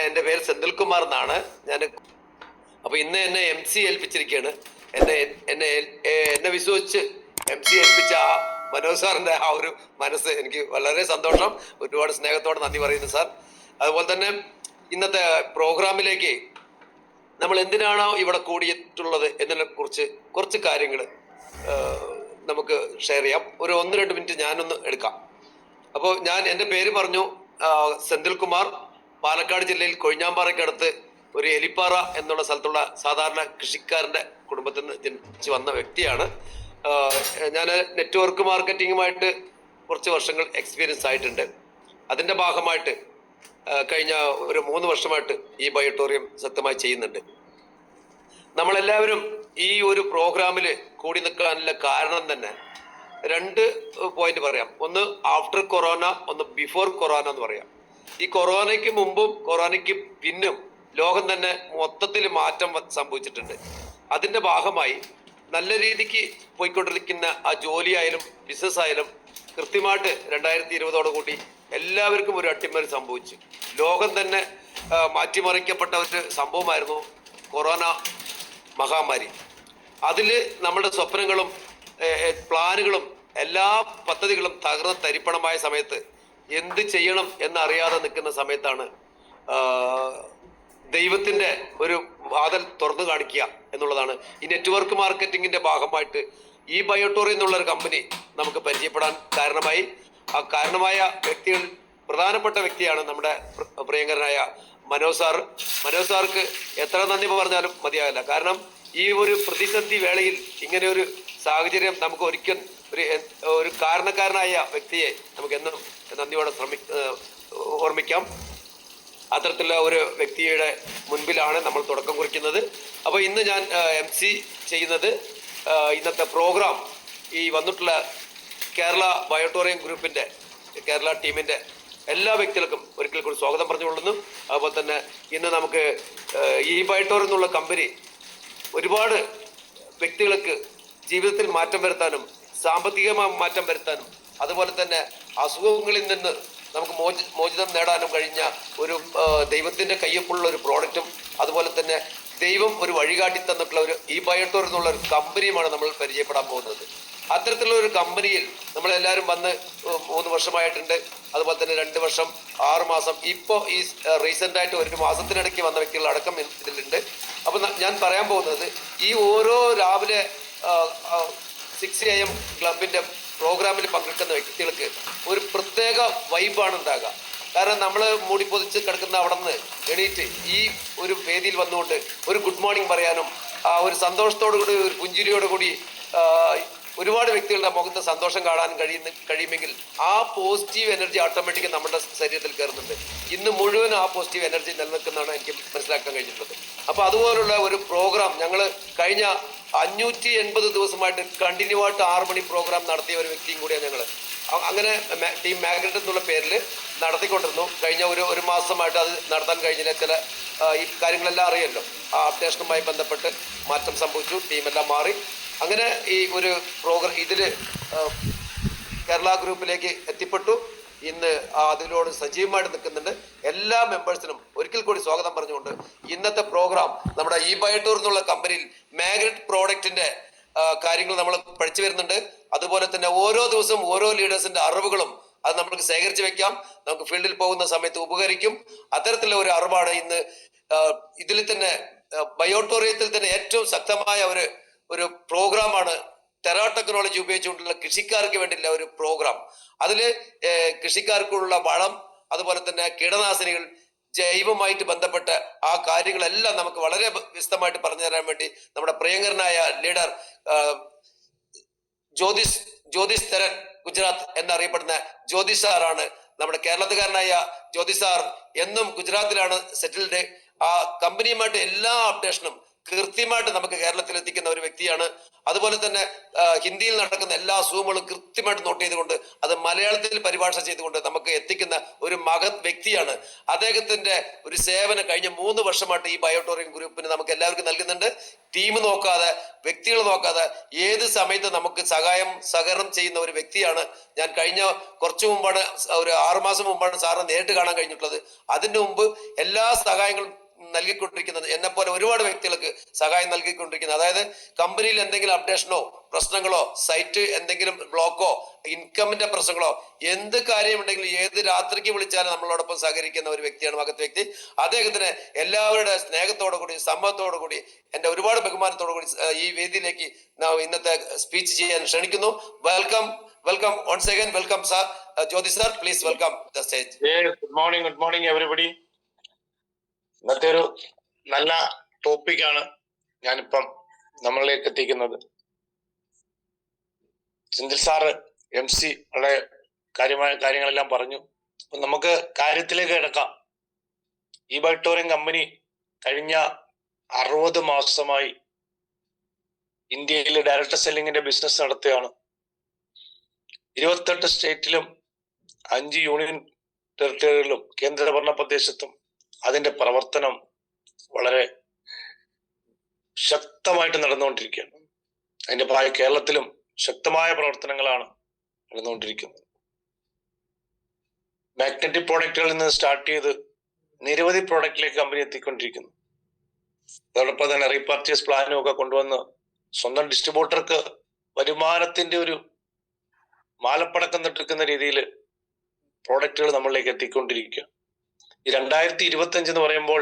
എൻ്റെ പേര് സെന്തിൽകുമാർ എന്നാണ്. ഞാൻ അപ്പോൾ ഇന്ന് എന്നെ MC ഏൽപ്പിച്ചിരിക്കുകയാണ്. എന്നെ വിശ്വസിച്ച് MC ഏൽപ്പിച്ച ആ മനോജ് സാറിൻ്റെ ആ ഒരു മനസ്സ് എനിക്ക് വളരെ സന്തോഷം. ഒരുപാട് സ്നേഹത്തോടെ നന്ദി പറയുന്നു സാർ. അതുപോലെ തന്നെ ഇന്നത്തെ പ്രോഗ്രാമിലേക്ക് നമ്മൾ എന്തിനാണോ ഇവിടെ കൂടിയിട്ടുള്ളത് എന്നതിനെ കുറിച്ച് കുറച്ച് കാര്യങ്ങൾ നമുക്ക് ഷെയർ ചെയ്യാം. ഒരു 1-2 മിനിറ്റ് ഞാനൊന്ന് എടുക്കാം. അപ്പോൾ എൻ്റെ പേര് പറഞ്ഞു, സെന്തിൽകുമാർ, പാലക്കാട് ജില്ലയിൽ കൊഴിഞ്ഞാമ്പാറയ്ക്കടുത്ത് ഒരു എലിപ്പാറ എന്നുള്ള സ്ഥലത്തുള്ള സാധാരണ കൃഷിക്കാരൻ്റെ കുടുംബത്തിൽ നിന്ന് ജനിച്ച് വന്ന വ്യക്തിയാണ്. ഞാൻ നെറ്റ്വർക്ക് മാർക്കറ്റിങ്ങുമായിട്ട് കുറച്ച് വർഷങ്ങൾ എക്സ്പീരിയൻസ് ആയിട്ടുണ്ട്. അതിൻ്റെ ഭാഗമായിട്ട് കഴിഞ്ഞ ഒരു 3 വർഷമായിട്ട് ഈ ബയോട്ടോറിയം സത്യമായി ചെയ്യുന്നുണ്ട്. നമ്മളെല്ലാവരും ഈ ഒരു പ്രോഗ്രാമിൽ കൂടി നിൽക്കാനുള്ള കാരണം തന്നെ 2 പോയിന്റ് പറയാം. ഒന്ന് ആഫ്റ്റർ കൊറോണ, ഒന്ന് ബിഫോർ കൊറോണ എന്ന് പറയാം. ഈ കൊറോണയ്ക്ക് മുമ്പും കൊറോണയ്ക്ക് പിന്നും ലോകം തന്നെ മൊത്തത്തിൽ മാറ്റം സംഭവിച്ചിട്ടുണ്ട്. അതിൻ്റെ ഭാഗമായി നല്ല രീതിക്ക് പോയിക്കൊണ്ടിരിക്കുന്ന ആ ജോലിയായാലും ബിസിനസ് ആയാലും കൃത്യമായിട്ട് 2020 എല്ലാവർക്കും ഒരു അട്ടിമറി സംഭവിച്ചു. ലോകം തന്നെ മാറ്റിമറിക്കപ്പെട്ട ഒരു സംഭവമായിരുന്നു കൊറോണ മഹാമാരി. അതിൽ നമ്മുടെ സ്വപ്നങ്ങളും പ്ലാനുകളും എല്ലാ പദ്ധതികളും തകർന്ന് തരിപ്പണമായ സമയത്ത് എന്ത് ചെയ്യണം എന്നറിയാതെ നിൽക്കുന്ന സമയത്താണ് ദൈവത്തിൻ്റെ ഒരു വാതിൽ തുറന്നു കാണിക്കുക എന്നുള്ളതാണ്. ഈ നെറ്റ്വർക്ക് മാർക്കറ്റിങ്ങിൻ്റെ ഭാഗമായിട്ട് ഈ ബയോട്ടോറിയം എന്നുള്ളൊരു കമ്പനി നമുക്ക് പരിചയപ്പെടാൻ കാരണമായി. ആ കാരണമായ വ്യക്തികൾ പ്രധാനപ്പെട്ട വ്യക്തിയാണ് നമ്മുടെ പ്രിയങ്കരനായ മനോജ് സാർ. മനോജ് സാർക്ക് എത്ര നന്ദി പറഞ്ഞാലും മതിയാകില്ല. കാരണം ഈ ഒരു പ്രതിസന്ധി വേളയിൽ ഇങ്ങനെ ഒരു സാഹചര്യം നമുക്ക് ഒരിക്കൽ ഒരു കാരണക്കാരനായ വ്യക്തിയെ നമുക്ക് എന്നും നന്ദിയോടെ ഓർമ്മിക്കാം. അത്തരത്തിലുള്ള ഒരു വ്യക്തിയുടെ മുൻപിലാണ് നമ്മൾ തുടക്കം കുറിക്കുന്നത്. അപ്പോൾ ഇന്ന് ഞാൻ MC ചെയ്യുന്നത് ഇന്നത്തെ പ്രോഗ്രാം ഈ വന്നിട്ടുള്ള കേരള ബയോട്ടോറിയം ഗ്രൂപ്പിൻ്റെ കേരള ടീമിൻ്റെ എല്ലാ വ്യക്തികൾക്കും ഒരിക്കൽ കൂടി സ്വാഗതം പറഞ്ഞുകൊള്ളുന്നു. അതുപോലെ തന്നെ ഇന്ന് നമുക്ക് ഈ ബയോട്ടോറിയം എന്നുള്ള കമ്പനി ഒരുപാട് വ്യക്തികൾക്ക് ജീവിതത്തിൽ മാറ്റം വരുത്താനും സാമ്പത്തികമായ മാറ്റം വരുത്താനും അതുപോലെ തന്നെ അസുഖങ്ങളിൽ നിന്ന് നമുക്ക് മോചിതം നേടാനും കഴിഞ്ഞ ഒരു ദൈവത്തിൻ്റെ കയ്യൊപ്പുള്ള ഒരു പ്രോഡക്റ്റും അതുപോലെ തന്നെ ദൈവം ഒരു വഴികാട്ടി തന്നിട്ടുള്ള ഒരു ഈ ബയോട്ടോർ എന്നുള്ള ഒരു കമ്പനിയുമാണ് നമ്മൾ പരിചയപ്പെടാൻ പോകുന്നത്. അത്തരത്തിലുള്ള ഒരു കമ്പനിയിൽ നമ്മളെല്ലാവരും വന്ന് 3 വർഷമായിട്ടുണ്ട്. അതുപോലെ തന്നെ 2 വർഷം 6 മാസം, ഇപ്പോൾ ഈ റീസെൻ്റായിട്ട് 1 മാസത്തിനിടയ്ക്ക് വന്ന വ്യക്തികൾ അടക്കം ഇതിലുണ്ട്. അപ്പോൾ ഞാൻ പറയാൻ പോകുന്നത് ഈ ഓരോ രാവിലെ 6 AM ക്ലബിൻ്റെ പ്രോഗ്രാമിൽ പങ്കെടുക്കുന്ന വ്യക്തികൾക്ക് ഒരു പ്രത്യേക വൈബാണ് ഉണ്ടാകുക. കാരണം നമ്മൾ മൂടിപ്പൊതിച്ച് കിടക്കുന്ന അവിടെ നിന്ന് എണീറ്റ് ഈ ഒരു വേദിയിൽ വന്നുകൊണ്ട് ഒരു ഗുഡ് മോർണിംഗ് പറയാനും ഒരു സന്തോഷത്തോടു കൂടി ഒരു പുഞ്ചിരിയോടു കൂടി ഒരുപാട് വ്യക്തികളുടെ മുഖത്ത് സന്തോഷം കാണാൻ കഴിയുമെങ്കിൽ ആ പോസിറ്റീവ് എനർജി ഓട്ടോമാറ്റിക്കലി നമ്മുടെ ശരീരത്തിൽ കയറുന്നുണ്ട്. ഇന്ന് മുഴുവൻ ആ പോസിറ്റീവ് എനർജി നിലനിൽക്കുന്നതാണ് എനിക്ക് മനസ്സിലാക്കാൻ കഴിഞ്ഞിട്ടുള്ളത്. അപ്പോൾ അതുപോലുള്ള ഒരു പ്രോഗ്രാം ഞങ്ങൾ കഴിഞ്ഞ 580 ദിവസമായിട്ട് കണ്ടിന്യൂ ആയിട്ട് 6 മണി പ്രോഗ്രാം നടത്തിയ ഒരു വ്യക്തിയും കൂടിയാണ് ഞങ്ങൾ. അങ്ങനെ ടീം മാഗ്നറ്റ് എന്നുള്ള പേരിൽ നടത്തിക്കൊണ്ടിരുന്നു. കഴിഞ്ഞ ഒരു മാസമായിട്ട് അത് നടത്താൻ കഴിഞ്ഞില്ല. ചില ഈ കാര്യങ്ങളെല്ലാം അറിയല്ലോ, ആ അപ്ഡേഷനുമായി ബന്ധപ്പെട്ട് മാറ്റം സംഭവിച്ചു, ടീമെല്ലാം മാറി. അങ്ങനെ ഈ ഒരു പ്രോഗ്രാം ഇതിൽ കേരള ഗ്രൂപ്പിലേക്ക് എത്തിപ്പെട്ടു. ഇന്ന് അതിനോട് സജീവമായിട്ട് നിൽക്കുന്നുണ്ട്. എല്ലാ മെമ്പേഴ്സിനും ഒരിക്കൽ കൂടി സ്വാഗതം പറഞ്ഞുകൊണ്ട് ഇന്നത്തെ പ്രോഗ്രാം നമ്മുടെ ഈ ബയോട്ടോർ എന്നുള്ള കമ്പനിയിൽ മാഗ്നറ്റ് പ്രോഡക്റ്റിന്റെ കാര്യങ്ങൾ നമ്മൾ പഠിച്ചു വരുന്നുണ്ട്. അതുപോലെ തന്നെ ഓരോ ദിവസവും ഓരോ ലീഡേഴ്സിന്റെ അറിവുകളും അത് നമുക്ക് ശേഖരിച്ച് വെക്കാം, നമുക്ക് ഫീൽഡിൽ പോകുന്ന സമയത്ത് ഉപകരിക്കും. അത്തരത്തിലുള്ള ഒരു അറിവാണ് ഇന്ന് ഇതിൽ തന്നെ ബയോട്ടോറിയത്തിൽ തന്നെ ഏറ്റവും ശക്തമായ ഒരു പ്രോഗ്രാമാണ് ടെറാ ടെക്നോളജി ഉപയോഗിച്ചുകൊണ്ടുള്ള കൃഷിക്കാർക്ക് വേണ്ടിയുള്ള ഒരു പ്രോഗ്രാം. അതിൽ കൃഷിക്കാർക്കുള്ള വളം, അതുപോലെ തന്നെ കീടനാശിനികൾ, ജൈവമായിട്ട് ബന്ധപ്പെട്ട ആ കാര്യങ്ങളെല്ലാം നമുക്ക് വളരെ വിശദമായിട്ട് പറഞ്ഞു തരാൻ വേണ്ടി നമ്മുടെ പ്രിയങ്കരനായ ലീഡർ ജ്യോതിഷ് തരൻ ഗുജറാത്ത് എന്നറിയപ്പെടുന്ന ജ്യോതിഷ് സാറാണ്. നമ്മുടെ കേരളത്തുകാരനായ ജ്യോതിഷ് സാർ എന്നും ഗുജറാത്തിലാണ് സെറ്റിൽഡ്. ആ കമ്പനിയുമായിട്ട് എല്ലാ അപ്ഡേഷനും കൃത്യമായിട്ട് നമുക്ക് കേരളത്തിൽ എത്തിക്കുന്ന ഒരു വ്യക്തിയാണ്. അതുപോലെ തന്നെ ഹിന്ദിയിൽ നടക്കുന്ന എല്ലാ സൂമുകളും കൃത്യമായിട്ട് നോട്ട് ചെയ്തുകൊണ്ട് അത് മലയാളത്തിൽ പരിഭാഷ ചെയ്തുകൊണ്ട് നമുക്ക് എത്തിക്കുന്ന ഒരു മഹത് വ്യക്തിയാണ്. അദ്ദേഹത്തിന്റെ ഒരു സേവനം കഴിഞ്ഞ 3 വർഷമായിട്ട് ഈ ബയോട്ടോറിയം ഗ്രൂപ്പിന് നമുക്ക് എല്ലാവർക്കും നൽകുന്നുണ്ട്. ടീം നോക്കാതെ, വ്യക്തികൾ നോക്കാതെ ഏത് സമയത്ത് നമുക്ക് സഹകരണം ചെയ്യുന്ന ഒരു വ്യക്തിയാണ്. ഞാൻ കഴിഞ്ഞ കുറച്ചു മുമ്പാണ്, ഒരു 6 മാസം മുമ്പാണ് സാറിനെ നേരിട്ട് കാണാൻ കഴിഞ്ഞിട്ടുള്ളത്. അതിന്റെ മുമ്പ് എല്ലാ സഹായങ്ങളും നൽകിക്കൊണ്ടിരിക്കുന്നത്, എന്നെ പോലെ ഒരുപാട് വ്യക്തികൾക്ക് സഹായം നൽകിക്കൊണ്ടിരിക്കുന്നത്. അതായത് കമ്പനിയിൽ എന്തെങ്കിലും അപ്ഡേഷനോ പ്രശ്നങ്ങളോ സൈറ്റ് എന്തെങ്കിലും ബ്ലോക്കോ ഇൻകമിന്റെ പ്രശ്നങ്ങളോ എന്ത് കാര്യമുണ്ടെങ്കിലും ഏത് രാത്രിക്ക് വിളിച്ചാലും നമ്മളോടൊപ്പം സഹകരിക്കുന്ന ഒരു വ്യക്തിയാണ് മഹത് വ്യക്തി. അദ്ദേഹത്തിന് എല്ലാവരുടെ സ്നേഹത്തോടു കൂടി സമ്മതത്തോടു കൂടി എൻ്റെ ഒരുപാട് ബഹുമാനത്തോടു കൂടി ഈ വേദിയിലേക്ക് ഇന്നത്തെ സ്പീച്ച് ചെയ്യാൻ ക്ഷണിക്കുന്നു. Welcome welcome once again. Welcome sir. Jyothi sir, please welcome the stage. Good morning everybody. ഇന്നത്തെ ഒരു നല്ല ടോപ്പിക്കാണ് ഞാനിപ്പം നമ്മളിലേക്ക് എത്തിക്കുന്നത്. സെന്തിൽ സാറ് MC വളരെ കാര്യമായ കാര്യങ്ങളെല്ലാം പറഞ്ഞു. അപ്പൊ നമുക്ക് കാര്യത്തിലേക്ക് കിടക്കാം. ഈ ബയോട്ടോറിയം കമ്പനി കഴിഞ്ഞ 60 മാസമായി ഇന്ത്യയിൽ ഡയറക്ട് സെല്ലിങ്ങിന്റെ ബിസിനസ് നടത്തുകയാണ്. 28 സ്റ്റേറ്റിലും 5 യൂണിയൻ ടെറിട്ടറികളിലും കേന്ദ്രഭരണ പ്രദേശത്തും അതിന്റെ പ്രവർത്തനം വളരെ ശക്തമായിട്ട് നടന്നുകൊണ്ടിരിക്കുകയാണ്. അതിന്റെ ഭാഗമായി കേരളത്തിലും ശക്തമായ പ്രവർത്തനങ്ങളാണ് നടന്നുകൊണ്ടിരിക്കുന്നത്. മാഗ്നറ്റിക് പ്രോഡക്റ്റുകളിൽ നിന്ന് സ്റ്റാർട്ട് ചെയ്ത് നിരവധി പ്രോഡക്റ്റിലേക്ക് കമ്പനി എത്തിക്കൊണ്ടിരിക്കുന്നു. അതോടൊപ്പം തന്നെ റീപർച്ചേസ് പ്ലാനും ഒക്കെ കൊണ്ടുവന്ന് സ്വന്തം ഡിസ്ട്രിബ്യൂട്ടർക്ക് വരുമാനത്തിന്റെ ഒരു മാലപ്പടക്കം നെട്ടിക്കുന്ന രീതിയിൽ പ്രോഡക്റ്റുകൾ നമ്മളിലേക്ക് എത്തിക്കൊണ്ടിരിക്കുക. ഈ 2025 എന്ന് പറയുമ്പോൾ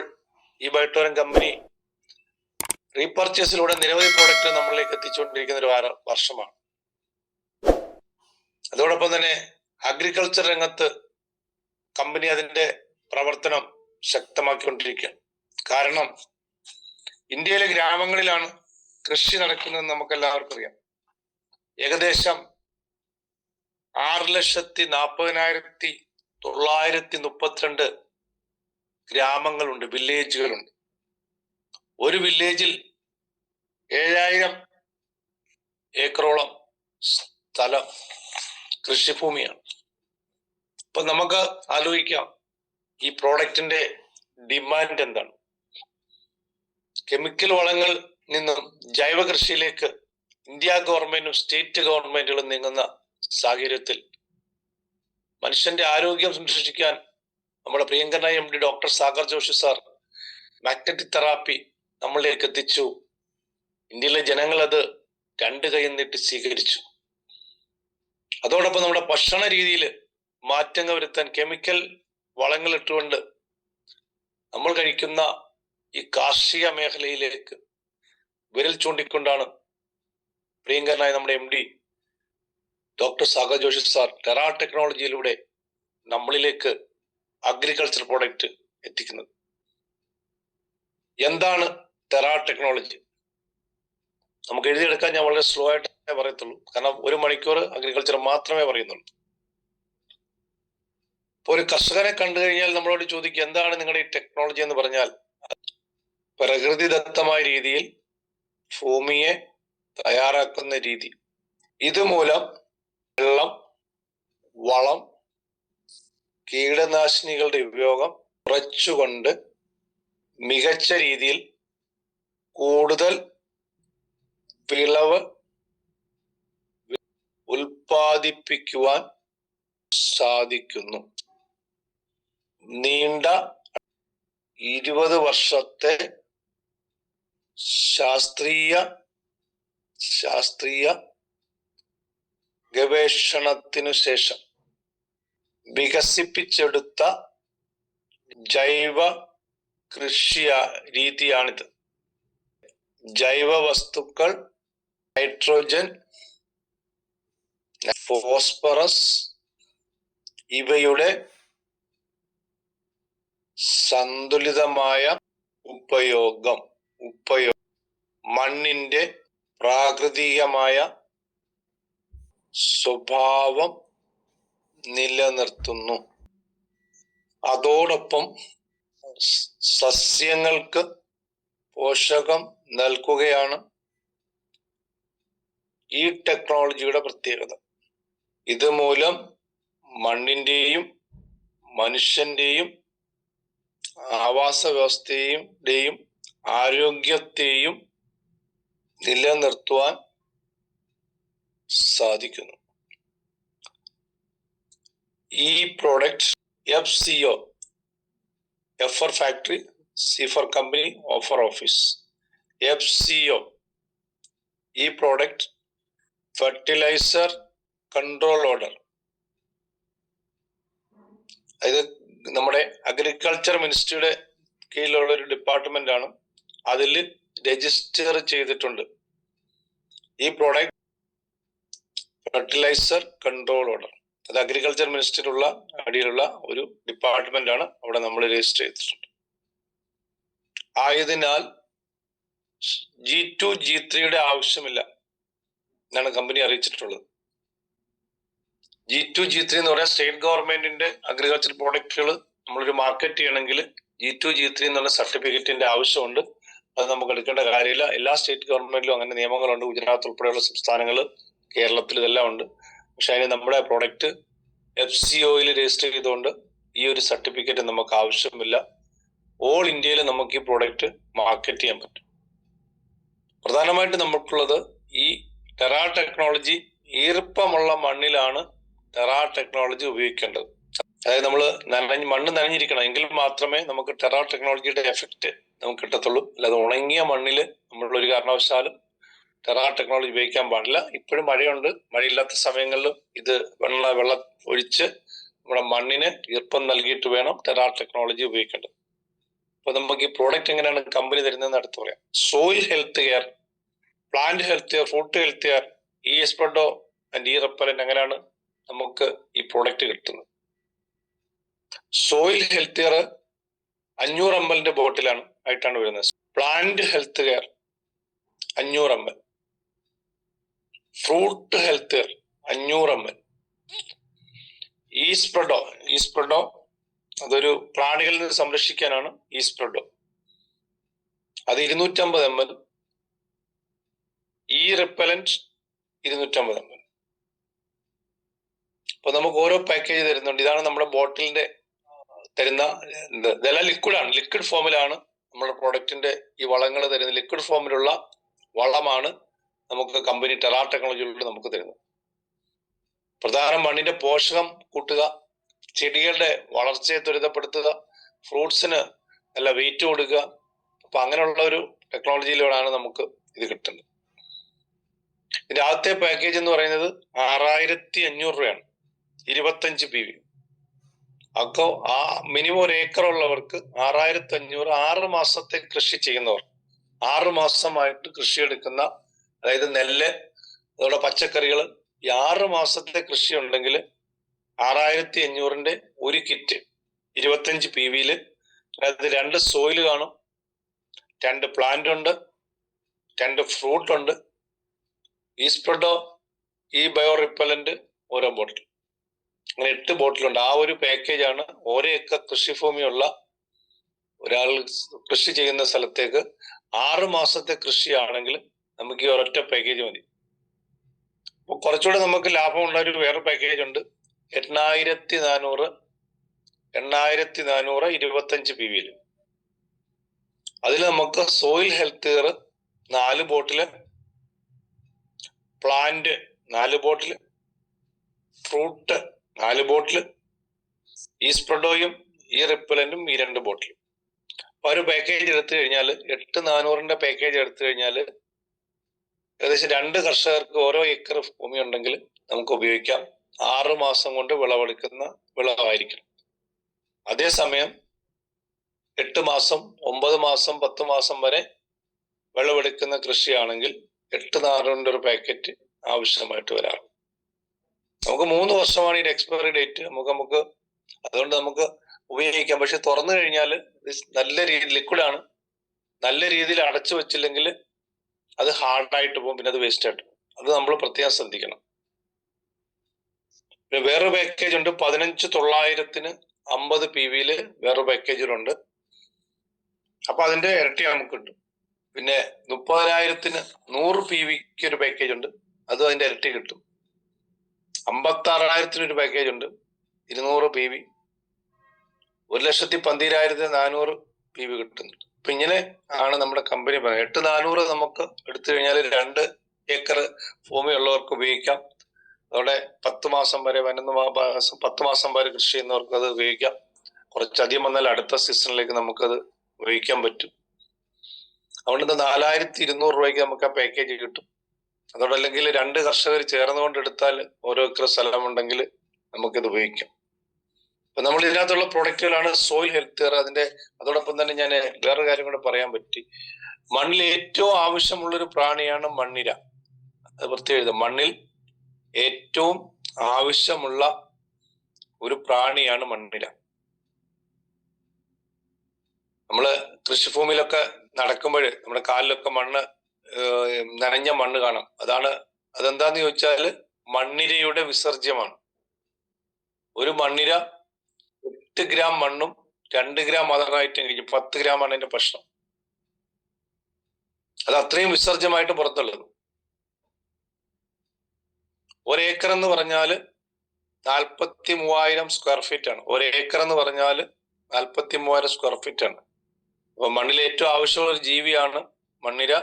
ഈ ബയോട്ടോറിയം കമ്പനി റീപർച്ചേസിലൂടെ നിരവധി പ്രോഡക്റ്റുകൾ നമ്മളിലേക്ക് എത്തിച്ചുകൊണ്ടിരിക്കുന്ന ഒരു വർഷമാണ്. അതോടൊപ്പം തന്നെ അഗ്രികൾച്ചർ രംഗത്ത് കമ്പനി അതിന്റെ പ്രവർത്തനം ശക്തമാക്കിക്കൊണ്ടിരിക്കുകയാണ്. കാരണം ഇന്ത്യയിലെ ഗ്രാമങ്ങളിലാണ് കൃഷി നടക്കുന്നതെന്ന് നമുക്ക് എല്ലാവർക്കും അറിയാം. ഏകദേശം 6,40,932 ഗ്രാമങ്ങളുണ്ട്, വില്ലേജുകളുണ്ട്. ഒരു വില്ലേജിൽ 7,000 ഏക്കറോളം സ്ഥലം കൃഷിഭൂമിയാണ്. അപ്പൊ നമുക്ക് ആലോചിക്കാം ഈ പ്രോഡക്റ്റിന്റെ ഡിമാൻഡ് എന്താണ്. കെമിക്കൽ വളങ്ങളിൽ നിന്നും ജൈവ കൃഷിയിലേക്ക് ഇന്ത്യ ഗവൺമെന്റും സ്റ്റേറ്റ് ഗവൺമെന്റുകളും നീങ്ങുന്ന സാഹചര്യത്തിൽ മനുഷ്യന്റെ ആരോഗ്യം സംരക്ഷിക്കാൻ നമ്മുടെ പ്രിയങ്കരനായ MD doctor Sagar Joshi sir magnetic therapy നമ്മളിലേക്ക് എത്തിച്ചു. ഇന്ത്യയിലെ ജനങ്ങൾ അത് 2 കൈയും നീട്ടി സ്വീകരിച്ചു. അതോടൊപ്പം നമ്മുടെ ഭക്ഷണ രീതിയിൽ മാറ്റങ്ങൾ വരുത്താൻ കെമിക്കൽ വളങ്ങൾ ഇട്ടുകൊണ്ട് നമ്മൾ കഴിക്കുന്ന ഈ കാർഷിക മേഖലയിലേക്ക് വിരൽ ചൂണ്ടിക്കൊണ്ടാണ് പ്രിയങ്കരനായ നമ്മുടെ MD doctor Sagar Joshi sir Terra ടെക്നോളജിയിലൂടെ നമ്മളിലേക്ക് അഗ്രികൾച്ചർ പ്രോഡക്റ്റ് എത്തിക്കുന്നത്. എന്താണ് ടെറാ ടെക്നോളജി? നമുക്ക് എഴുതിയെടുക്കാൻ ഞാൻ വളരെ സ്ലോ ആയിട്ടേ പറയത്തുള്ളൂ, കാരണം 1 മണിക്കൂർ അഗ്രികൾച്ചർ മാത്രമേ പറയുന്നുള്ളൂ. ഇപ്പൊ ഒരു കർഷകനെ കണ്ടു കഴിഞ്ഞാൽ നമ്മളോട് ചോദിക്കുക എന്താണ് നിങ്ങളുടെ ഈ ടെക്നോളജി എന്ന് പറഞ്ഞാൽ, പ്രകൃതിദത്തമായ രീതിയിൽ ഭൂമിയെ തയ്യാറാക്കുന്ന രീതി. ഇതുമൂലം വെള്ളം, വളം, കീടനാശിനികളുടെ ഉപയോഗം കുറച്ചുകൊണ്ട് മികച്ച രീതിയിൽ കൂടുതൽ വിളവ് ഉൽപ്പാദിപ്പിക്കുവാൻ സാധിക്കുന്നു. നീണ്ട 20 വർഷത്തെ ശാസ്ത്രീയ ഗവേഷണത്തിനു ശേഷം വികസിപ്പിച്ചെടുത്ത ജൈവ കൃഷി രീതിയാണിത്. ജൈവ വസ്തുക്കൾ, നൈട്രോജൻ, ഫോസ്ഫറസ് ഇവയുടെ സന്തുലിതമായ ഉപയോഗം മണ്ണിന്റെ പ്രാകൃതികമായ സ്വഭാവം നിലനിർത്തുന്നു. അതോടൊപ്പം സസ്യങ്ങൾക്ക് പോഷകം നൽകുകയാണ് ഈ ടെക്നോളജിയുടെ പ്രത്യേകത. ഇതുമൂലം മണ്ണിന്റെയും മനുഷ്യന്റെയും ആവാസ വ്യവസ്ഥയുടെയും ആരോഗ്യത്തെയും നിലനിർത്തുവാൻ സാധിക്കുന്നു. ഈ product FCO, F for factory, C for company, O for office. FCO ഈ പ്രോഡക്റ്റ് ഫെർട്ടിലൈസർ കൺട്രോൾ ഓർഡർ, അതായത് നമ്മുടെ അഗ്രികൾച്ചർ മിനിസ്ട്രിയുടെ കീഴിലുള്ള ഒരു ഡിപ്പാർട്ട്മെന്റ് ആണ്. അതിൽ രജിസ്റ്റർ ചെയ്തിട്ടുണ്ട്. ഈ പ്രോഡക്റ്റ് ഫെർട്ടിലൈസർ കൺട്രോൾ ഓർഡർ, അത് അഗ്രികൾച്ചർ മിനിസ്ട്രിയിലുള്ള അടിയിലുള്ള ഒരു ഡിപ്പാർട്ട്മെന്റ് ആണ്. അവിടെ നമ്മൾ രജിസ്റ്റർ ചെയ്തിട്ടുണ്ട്. ആയതിനാൽ G2 G3 ആവശ്യമില്ല എന്നാണ് കമ്പനി അറിയിച്ചിട്ടുള്ളത്. G2 G3 എന്ന് പറയാൻ സ്റ്റേറ്റ് ഗവൺമെന്റിന്റെ അഗ്രികൾച്ചർ പ്രോഡക്റ്റുകൾ നമ്മളൊരു മാർക്കറ്റ് ചെയ്യണമെങ്കിൽ G2 G3 എന്നുള്ള സർട്ടിഫിക്കറ്റിന്റെ ആവശ്യമുണ്ട്. അത് നമുക്ക് എടുക്കേണ്ട കാര്യമില്ല. എല്ലാ സ്റ്റേറ്റ് ഗവൺമെന്റിലും അങ്ങനെ നിയമങ്ങളുണ്ട്. ഗുജറാത്ത് ഉൾപ്പെടെയുള്ള സംസ്ഥാനങ്ങൾ, കേരളത്തിൽ ഇതെല്ലാം ഉണ്ട്. പക്ഷെ അതിന് നമ്മുടെ പ്രോഡക്റ്റ് FCOയിൽ രജിസ്റ്റർ ചെയ്തുകൊണ്ട് ഈ ഒരു സർട്ടിഫിക്കറ്റ് നമുക്ക് ആവശ്യമില്ല. ഓൾ ഇന്ത്യയിൽ നമുക്ക് ഈ പ്രോഡക്റ്റ് മാർക്കറ്റ് ചെയ്യാൻ പറ്റും. പ്രധാനമായിട്ട് നമുക്കുള്ളത് ഈ ടെറാ ടെക്നോളജി, ഈർപ്പമുള്ള മണ്ണിലാണ് ടെറാ ടെക്നോളജി ഉപയോഗിക്കേണ്ടത്. അതായത് നമ്മൾ മണ്ണ് നനഞ്ഞിരിക്കണം, എങ്കിൽ മാത്രമേ നമുക്ക് ടെറാ ടെക്നോളജിയുടെ എഫക്റ്റ് നമുക്ക് കിട്ടത്തുള്ളൂ. അല്ലാതെ ഉണങ്ങിയ മണ്ണിൽ നമ്മൾ ഒരു കാരണവശാലും ടെറാ ടെക്നോളജി ഉപയോഗിക്കാൻ പാടില്ല. ഇപ്പോഴും മഴയുണ്ട്, മഴയില്ലാത്ത സമയങ്ങളിലും ഇത് വെള്ളം ഒഴിച്ച് നമ്മുടെ മണ്ണിന് ഈർപ്പം നൽകിയിട്ട് വേണം ടെറാ ടെക്നോളജി ഉപയോഗിക്കേണ്ടത്. അപ്പൊ നമുക്ക് ഈ പ്രോഡക്റ്റ് എങ്ങനെയാണ് കമ്പനി തരുന്നതെന്ന് അടുത്ത് പറയാം. Soil health care, plant health care, fruit health care, എസ്പെർഡോ ആൻഡ് റെപ്പലന്റ്, അങ്ങനെയാണ് നമുക്ക് ഈ പ്രോഡക്റ്റ് കിട്ടുന്നത്. സോയിൽ ഹെൽത്ത് കെയർ 500 ml ബോട്ടിലാണ് ആയിട്ടാണ് വരുന്നത്. Plant health care 500 ml, fruit health care 500 ml, ഈസ്പ്രെഡോ അതൊരു പ്രാണികളിൽ നിന്ന് സംരക്ഷിക്കാനാണ് ഈസ്പ്രെഡോ, അത് 250 ml, റിപ്പലന്റ് 250 ml. അപ്പൊ നമുക്ക് ഓരോ പാക്കേജ് തരുന്നുണ്ട്. ഇതാണ് നമ്മുടെ ബോട്ടിലിന്റെ തരുന്ന ഇതെല്ലാം ലിക്വിഡാണ്, ലിക്വിഡ് ഫോമിലാണ് നമ്മുടെ പ്രോഡക്റ്റിന്റെ ഈ വളങ്ങൾ തരുന്നത്. ലിക്വിഡ് ഫോമിലുള്ള വളമാണ് നമുക്ക് കമ്പനി ടെറാ ടെക്നോളജിയിലൂടെ നമുക്ക് തരുന്നത്. പ്രധാനം മണ്ണിന്റെ പോഷകം കൂട്ടുക, ചെടികളുടെ വളർച്ചയെ ത്വരിതപ്പെടുത്തുക, ഫ്രൂട്ട്സിന് നല്ല വെയിറ്റ് കൊടുക്കുക. അപ്പൊ അങ്ങനെയുള്ള ഒരു ടെക്നോളജിയിലൂടെയാണ് നമുക്ക് ഇത് കിട്ടുന്നത്. ഇതിന്റെ ആദ്യത്തെ പാക്കേജ് എന്ന് പറയുന്നത് 6500 രൂപയാണ്, 25 PV. അപ്പോ ആ മിനിമം 1 ഏക്കർ ഉള്ളവർക്ക് 6500, 6 മാസത്തെ കൃഷി ചെയ്യുന്നവർ, 6 മാസമായിട്ട് കൃഷി എടുക്കുന്ന, അതായത് നെല്ല്, അതുപോലെ പച്ചക്കറികൾ, ഈ 6 മാസത്തെ കൃഷി ഉണ്ടെങ്കിൽ 6500ന്റെ ഒരു കിറ്റ് 25 PVയിൽ, അതായത് 2 സോയിൽ കാണും, 2 പ്ലാന്റ് ഉണ്ട്, 2 ഫ്രൂട്ട് ഉണ്ട്, ഈസ്പ്രെഡോ, ബയോ റിപ്പലന്റ് ഓരോ ബോട്ടിൽ, അങ്ങനെ 8 ബോട്ടിലുണ്ട്. ആ ഒരു പാക്കേജാണ് 1 ഏക്കർ കൃഷിഭൂമിയുള്ള ഒരാൾ കൃഷി ചെയ്യുന്ന സ്ഥലത്തേക്ക് 6 മാസത്തെ കൃഷിയാണെങ്കിൽ നമുക്ക് ഈ ഒരൊറ്റ പാക്കേജ് മതി. അപ്പൊ കുറച്ചുകൂടെ നമുക്ക് ലാഭമുള്ള ഒരു വേറെ പാക്കേജ് ഉണ്ട്, 8400 25 PVയിൽ. അതിൽ നമുക്ക് സോയിൽ ഹെൽത്ത് കെയർ 4 ബോട്ടില്, പ്ലാന്റ് 4 ബോട്ടില്, ഫ്രൂട്ട് 4 ബോട്ടില്, ഈസ്പ്രെഡോയും റിപ്പലന്റും 2 ബോട്ടിലും. അപ്പൊ ഒരു പാക്കേജ് എടുത്തു കഴിഞ്ഞാൽ 8400ന്റെ പാക്കേജ് എടുത്തു കഴിഞ്ഞാൽ ഏകദേശം 2 കർഷകർക്ക് ഓരോ ഏക്കർ ഭൂമി ഉണ്ടെങ്കിൽ നമുക്ക് ഉപയോഗിക്കാം. 6 മാസം കൊണ്ട് വിളവെടുക്കുന്ന വിളവായിരിക്കും. അതേസമയം 8 മാസം, 9 മാസം, 10 മാസം വരെ വിളവെടുക്കുന്ന കൃഷിയാണെങ്കിൽ 8400 ഒരു പാക്കറ്റ് ആവശ്യമായിട്ട് വരാറ്. നമുക്ക് 3 വർഷമാണ് ഇതിന്റെ എക്സ്പയറി ഡേറ്റ്. നമുക്ക് അതുകൊണ്ട് നമുക്ക് ഉപയോഗിക്കാം. പക്ഷെ തുറന്നു കഴിഞ്ഞാൽ നല്ല രീതിയിൽ ലിക്വിഡാണ്, നല്ല രീതിയിൽ അടച്ചു വെച്ചില്ലെങ്കിൽ അത് ഹാർഡായിട്ട് പോകും, പിന്നെ അത് വേസ്റ്റ് ആയിട്ട് പോകും. അത് നമ്മൾ പ്രത്യേകം ശ്രദ്ധിക്കണം. പിന്നെ വേറൊരു പാക്കേജ് ഉണ്ട്, 15900 50 PVയിൽ വേറൊരു പാക്കേജിലുണ്ട്. അപ്പൊ അതിന്റെ ഇരട്ടി നമുക്ക് കിട്ടും. പിന്നെ 30,000-ന് 100 PV ഒരു പാക്കേജ് ഉണ്ട്, അത് അതിന്റെ ഇരട്ടി കിട്ടും. 56,000-ന് ഒരു പാക്കേജ് ഉണ്ട്, 200 PV. 1,12,400 PV കിട്ടുന്നുണ്ട്. അപ്പൊ ഇങ്ങനെ ആണ് നമ്മുടെ കമ്പനി പറയുന്നത്. 8,400 നമുക്ക് എടുത്തു കഴിഞ്ഞാൽ 2 ഏക്കർ ഭൂമി ഉള്ളവർക്ക് ഉപയോഗിക്കാം. അതോടെ 10 മാസം വരെ 10 മാസം വരെ കൃഷി ചെയ്യുന്നവർക്ക് അത് ഉപയോഗിക്കാം. കുറച്ചധികം വന്നാൽ അടുത്ത സീസണിലേക്ക് നമുക്കത് ഉപയോഗിക്കാൻ പറ്റും. അതുകൊണ്ട് 4,200 രൂപയ്ക്ക് നമുക്ക് ആ പാക്കേജ് കിട്ടും. അതോടല്ലെങ്കിൽ 2 കർഷകർ ചേർന്നുകൊണ്ട് എടുത്താൽ ഓരോ ഏക്കർ സ്ഥലമുണ്ടെങ്കിൽ നമുക്കിത് ഉപയോഗിക്കാം. അപ്പൊ നമ്മൾ ഇതിനകത്തുള്ള പ്രൊഡക്റ്റുകളാണ് സോയിൽ ഹെൽത്ത് കെയർ. അതോടൊപ്പം തന്നെ ഞാൻ വേറൊരു കാര്യം കൂടെ പറയാൻ പറ്റി. മണ്ണിൽ ഏറ്റവും ആവശ്യമുള്ളൊരു പ്രാണിയാണ് മണ്ണിര. അത് പ്രത്യേകം എഴുതാം. മണ്ണിൽ ഏറ്റവും ആവശ്യമുള്ള ഒരു പ്രാണിയാണ് മണ്ണിര. നമ്മള് കൃഷിഭൂമിയിലൊക്കെ നടക്കുമ്പോൾ നമ്മുടെ കാലിലൊക്കെ നനഞ്ഞ മണ്ണ് കാണാം. അതെന്താന്ന് ചോദിച്ചാല് മണ്ണിരയുടെ വിസർജ്യമാണ്. ഒരു മണ്ണിര 8 ഗ്രാം മണ്ണും 2 ഗ്രാം മതറായിട്ട് കഴിക്കും. 10 ഗ്രാമാണ് അതിന്റെ ഭക്ഷണം. അത് അത്രയും വിസർജ്യമായിട്ട് പുറത്തുള്ളത്. 1 ഏക്കർ എന്ന് പറഞ്ഞാല് 43,000 സ്ക്വയർ ഫീറ്റ് ആണ്. 1 ഏക്കർ എന്ന് പറഞ്ഞാല് 43,000 സ്ക്വയർ ഫീറ്റ് ആണ്. അപ്പൊ മണ്ണിൽ ഏറ്റവും ആവശ്യമുള്ള ഒരു ജീവിയാണ് മണ്ണിര.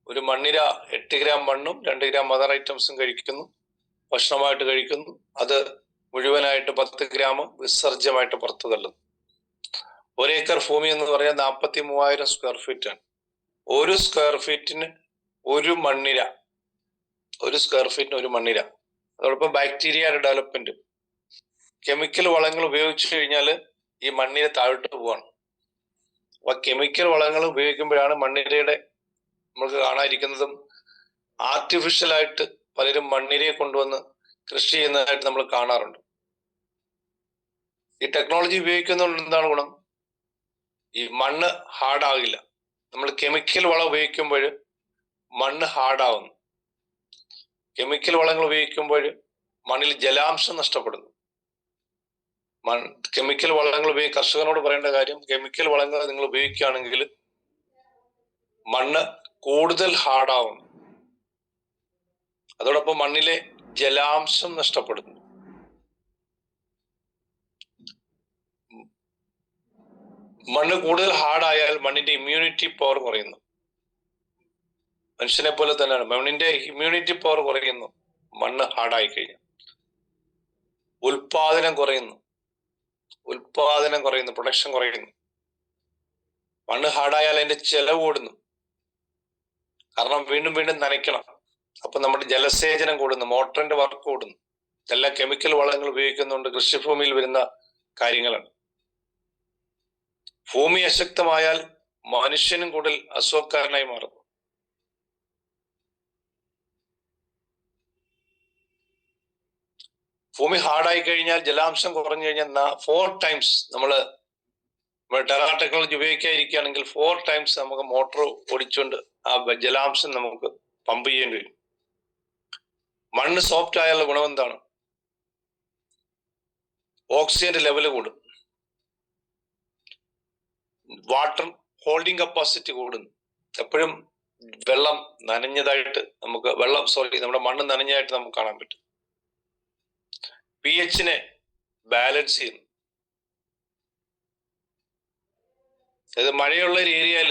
ഒരു മണ്ണിര 8 ഗ്രാം മണ്ണും 2 ഗ്രാം മദർ ഐറ്റംസും കഴിക്കുന്നു, ഭക്ഷണമായിട്ട് കഴിക്കുന്നു. അത് മുഴുവനായിട്ട് 10 ഗ്രാം വിസർജ്യമായിട്ട് പുറത്തു തള്ളുന്നു. 1 ഏക്കർ ഭൂമി എന്ന് പറയാൻ 43,000 സ്ക്വയർ ഫീറ്റ് ആണ്. ഒരു സ്ക്വയർ ഫീറ്റിന് ഒരു മണ്ണിര. അതോടൊപ്പം ബാക്ടീരിയയുടെ ഡെവലപ്മെന്റ്. കെമിക്കൽ വളങ്ങൾ ഉപയോഗിച്ചു കഴിഞ്ഞാൽ ഈ മണ്ണിര താഴോട്ട് പോവാണ്. അപ്പൊ കെമിക്കൽ വളങ്ങൾ ഉപയോഗിക്കുമ്പോഴാണ് മണ്ണിരയുടെ നമുക്ക് കാണാതിരിക്കുന്നതും. ആർട്ടിഫിഷ്യലായിട്ട് പലരും മണ്ണിരയെ കൊണ്ടുവന്ന് കൃഷി ചെയ്യുന്നതായിട്ട് നമ്മൾ കാണാറുണ്ട്. ഈ ടെക്നോളജി ഉപയോഗിക്കുന്നതുകൊണ്ട് എന്താണ് ഗുണം? ഈ മണ്ണ് ഹാർഡാകില്ല. നമ്മൾ കെമിക്കൽ വളം ഉപയോഗിക്കുമ്പോൾ മണ്ണ് ഹാർഡാവുന്നു. കെമിക്കൽ വളങ്ങൾ ഉപയോഗിക്കുമ്പോൾ മണ്ണിൽ ജലാംശം നഷ്ടപ്പെടുന്നു. കെമിക്കൽ വളങ്ങൾ കർഷകനോട് പറയേണ്ട കാര്യം, കെമിക്കൽ വളങ്ങൾ നിങ്ങൾ ഉപയോഗിക്കുകയാണെങ്കിൽ മണ്ണ് കൂടുതൽ ഹാർഡാവുന്നു. അതോടൊപ്പം മണ്ണിലെ ജലാംശം നഷ്ടപ്പെടുന്നു. മണ്ണ് കൂടുതൽ ഹാർഡായാൽ മണ്ണിന്റെ ഇമ്മ്യൂണിറ്റി പവർ കുറയുന്നു. മനുഷ്യനെ പോലെ തന്നെയാണ്, മണ്ണിന്റെ ഇമ്മ്യൂണിറ്റി പവർ കുറയുന്നു. മണ്ണ് ഹാർഡായി കഴിഞ്ഞാൽ ഉൽപാദനം കുറയുന്നു, പ്രൊഡക്ഷൻ കുറയുന്നു. മണ്ണ് ഹാർഡായാൽ അതിന്റെ ചെലവ് കൂടുന്നു. കാരണം വീണ്ടും വീണ്ടും നനയ്ക്കണം. അപ്പൊ നമ്മുടെ ജലസേചനം കൂടുന്നു, മോട്ടറിന്റെ വർക്ക് കൂടുന്നു. ഇതെല്ലാം കെമിക്കൽ വളങ്ങൾ ഉപയോഗിക്കുന്നുണ്ട് കൃഷിഭൂമിയിൽ വരുന്ന കാര്യങ്ങളാണ്. ഭൂമി അശക്തമായാൽ മനുഷ്യനും കൂടുതൽ അസുഖക്കാരനായി മാറുന്നു. ഭൂമി ഹാർഡായി കഴിഞ്ഞാൽ, ജലാംശം കുറഞ്ഞു കഴിഞ്ഞാൽ 4 ടൈംസ് നമ്മള് ടെറാ ടെക്നോളജി ഉപയോഗിക്കാതിരിക്കുകയാണെങ്കിൽ 4 ടൈംസ് നമുക്ക് മോട്ടോർ ഓടിച്ചുകൊണ്ട് ആ ജലാംശം നമുക്ക് പമ്പ് ചെയ്യേണ്ടി വരും. മണ്ണ് സോഫ്റ്റ് ആയുള്ള ഗുണം എന്താണ്? ഓക്സിജന്റെ ലെവല് കൂടും, വാട്ടർ ഹോൾഡിംഗ് കപ്പാസിറ്റി കൂടുന്നു. എപ്പോഴും വെള്ളം നനഞ്ഞതായിട്ട് നമ്മുടെ മണ്ണ് നനഞ്ഞതായിട്ട് നമുക്ക് കാണാൻ പറ്റും. pH ബാലൻസ് ചെയ്യുന്നു. അതായത് മഴയുള്ള ഒരു ഏരിയയിൽ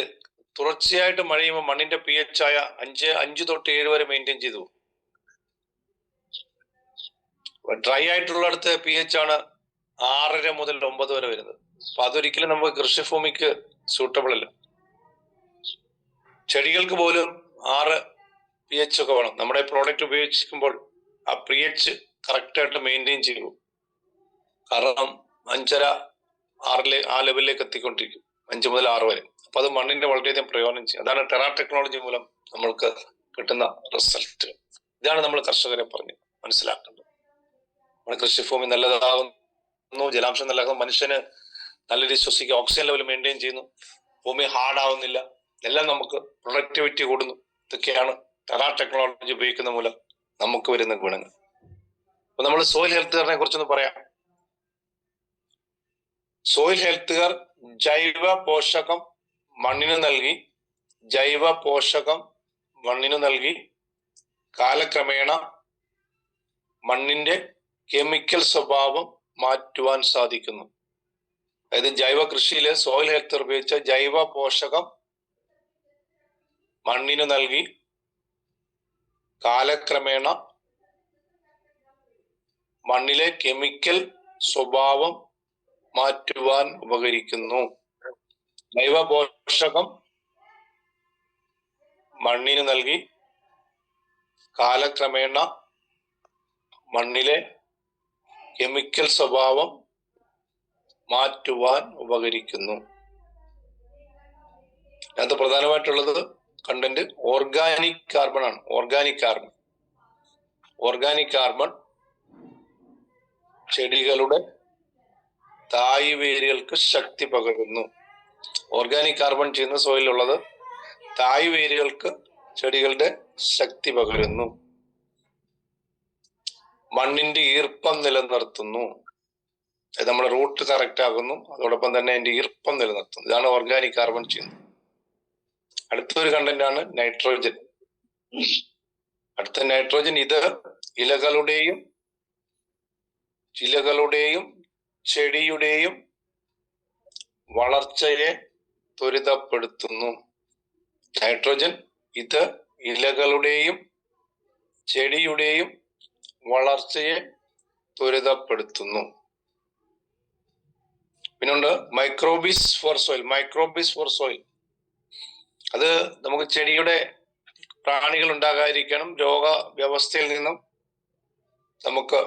തുടർച്ചയായിട്ട് മഴ ചെയ്യുമ്പോൾ മണ്ണിന്റെ pH ആയ 5 തൊട്ട് 7 വരെ മെയിൻറ്റെയിൻ ചെയ്തു. ഡ്രൈ ആയിട്ടുള്ളിടത്ത് pH ആണ് 6.5 മുതൽ 9 വരെ വരുന്നത്. അപ്പൊ അതൊരിക്കലും നമുക്ക് കൃഷിഭൂമിക്ക് സൂട്ടബിൾ അല്ല. ചെടികൾക്ക് പോലും 6 pH ഒക്കെ വേണം. നമ്മുടെ പ്രോഡക്റ്റ് ഉപയോഗിക്കുമ്പോൾ ആ pH കറക്റ്റായിട്ട് മെയിൻറ്റെയിൻ ചെയ്യൂ. കാരണം 5.5, 6 ആ ലെവലിലേക്ക് എത്തിക്കൊണ്ടിരിക്കും, 5 മുതൽ 6 വരെ. അപ്പൊ അത് മണ്ണിന്റെ വളരെയധികം പ്രയോജനം ചെയ്യും. അതാണ് ടെറാ ടെക്നോളജി മൂലം നമ്മൾക്ക് കിട്ടുന്ന റിസൾട്ട്. ഇതാണ് നമ്മൾ കർഷകരെ പറഞ്ഞ് മനസ്സിലാക്കേണ്ടത്. നമ്മുടെ കൃഷിഭൂമി നല്ലതാകുന്നു, ജലാംശം നല്ലതാകുന്നു, മനുഷ്യന് നല്ല രീതിയിൽ ശ്വസിക്കുക, ഓക്സിജൻ ലെവൽ മെയിൻറ്റെയിൻ ചെയ്യുന്നു, ഭൂമി ഹാർഡാവുന്നില്ല, എല്ലാം നമുക്ക് പ്രൊഡക്ടിവിറ്റി കൂടുന്നു. ഇതൊക്കെയാണ് ടെറാ ടെക്നോളജി ഉപയോഗിക്കുന്ന മൂലം നമുക്ക് വരുന്ന ഗുണങ്ങൾ. അപ്പൊ നമ്മൾ സോയിൽ ഹെൽത്ത് കെയറിനെ കുറിച്ചൊന്ന് പറയാം. സോയിൽ ഹെൽത്ത് കെയർ ജൈവ പോഷകം മണ്ണിന് നൽകി ജൈവ പോഷകം മണ്ണിനു നൽകി കാലക്രമേണ മണ്ണിന്റെ കെമിക്കൽ സ്വഭാവം മാറ്റുവാൻ സാധിക്കുന്നു. അതായത് ജൈവ കൃഷിയിലെ സോയിൽ ഹെൽത്ത് ഉപയോഗിച്ച ജൈവ പോഷകം മണ്ണിനു നൽകി കാലക്രമേണ മണ്ണിലെ കെമിക്കൽ സ്വഭാവം മാറ്റുവാൻ ഉപകരിക്കുന്നു. ജൈവ പോഷകം മണ്ണിനു നൽകി കാലക്രമേണ മണ്ണിലെ കെമിക്കൽ സ്വഭാവം മാറ്റുവാൻ ഉപകരിക്കുന്നു. അത് പ്രധാനമായിട്ടുള്ളത് കണ്ടന്റ് ഓർഗാനിക് കാർബൺ ആണ്. ഓർഗാനിക് കാർബൺ ചെടികളുടെ തായ് വേരുകൾക്ക് ശക്തി പകരുന്നു. ഓർഗാനിക് കാർബൺ ചെയ്യുന്ന സോയിലുള്ളത് തായ് വേരുകൾക്ക് ചെടികളുടെ ശക്തി പകരുന്നു. മണ്ണിന്റെ ഈർപ്പം നിലനിർത്തുന്നു. നമ്മുടെ റൂട്ട് കറക്റ്റ് ആകുന്നു, അതോടൊപ്പം തന്നെ അതിന്റെ ഈർപ്പം നിലനിർത്തുന്നു. ഇതാണ് ഓർഗാനിക് കാർബൺ ചെയ്യുന്നത്. അടുത്തൊരു കണ്ടന്റ് ആണ് നൈട്രോജൻ. അടുത്ത നൈട്രോജൻ ഇത് ഇലകളുടെയും ചെടിയുടെയും വളർച്ചയെ ത്വരിതപ്പെടുത്തുന്നു. നൈട്രോജൻ ഇത് ഇലകളുടെയും ചെടിയുടെയും വളർച്ചയെ ത്വരിതപ്പെടുത്തുന്നു. പിന്നുണ്ട് മൈക്രോബിസ് ഫോർ സോയിൽ. അത് നമുക്ക് ചെടിയുടെ പ്രാണികൾ ഉണ്ടാകാതിരിക്കണം, രോഗവ്യവസ്ഥയിൽ നിന്നും നമുക്ക്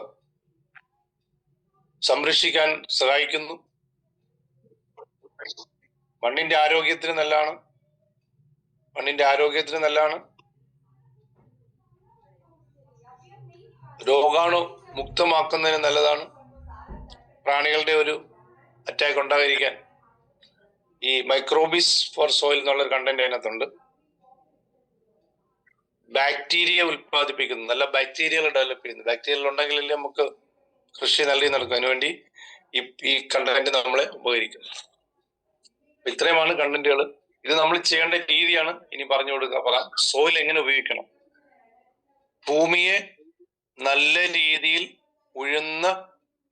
സംരക്ഷിക്കാൻ സഹായിക്കുന്നു. മണ്ണിന്റെ ആരോഗ്യത്തിന് നല്ലതാണ്. രോഗാണു മുക്തമാക്കുന്നതിന് നല്ലതാണ്. പ്രാണികളുടെ ഒരു അറ്റാക്ക് ഉണ്ടാകാതിരിക്കാൻ ഈ മൈക്രോബിസ് ഫോർ സോയിൽ എന്നുള്ളൊരു കണ്ടന്റ് അതിനകത്തുണ്ട്. ബാക്ടീരിയ ഉൽപ്പാദിപ്പിക്കുന്നു, നല്ല ബാക്ടീരിയകൾ ഡെവലപ്പ് ചെയ്യുന്നു. ബാക്ടീരിയകൾ ഉണ്ടെങ്കിലല്ലേ നമുക്ക് കൃഷി നല്ല നടക്കും. അതിനുവേണ്ടി ഈ കണ്ടന്റ് നമ്മളെ ഉപകരിക്കുന്നു. ഇത്രയുമാണ് കണ്ടന്റുകൾ. ഇത് നമ്മൾ ചെയ്യേണ്ട രീതിയാണ് ഇനി പറഞ്ഞു പറയാം. സോയിൽ എങ്ങനെ ഉപയോഗിക്കണം? ഭൂമിയെ നല്ല രീതിയിൽ ഉഴുന്ന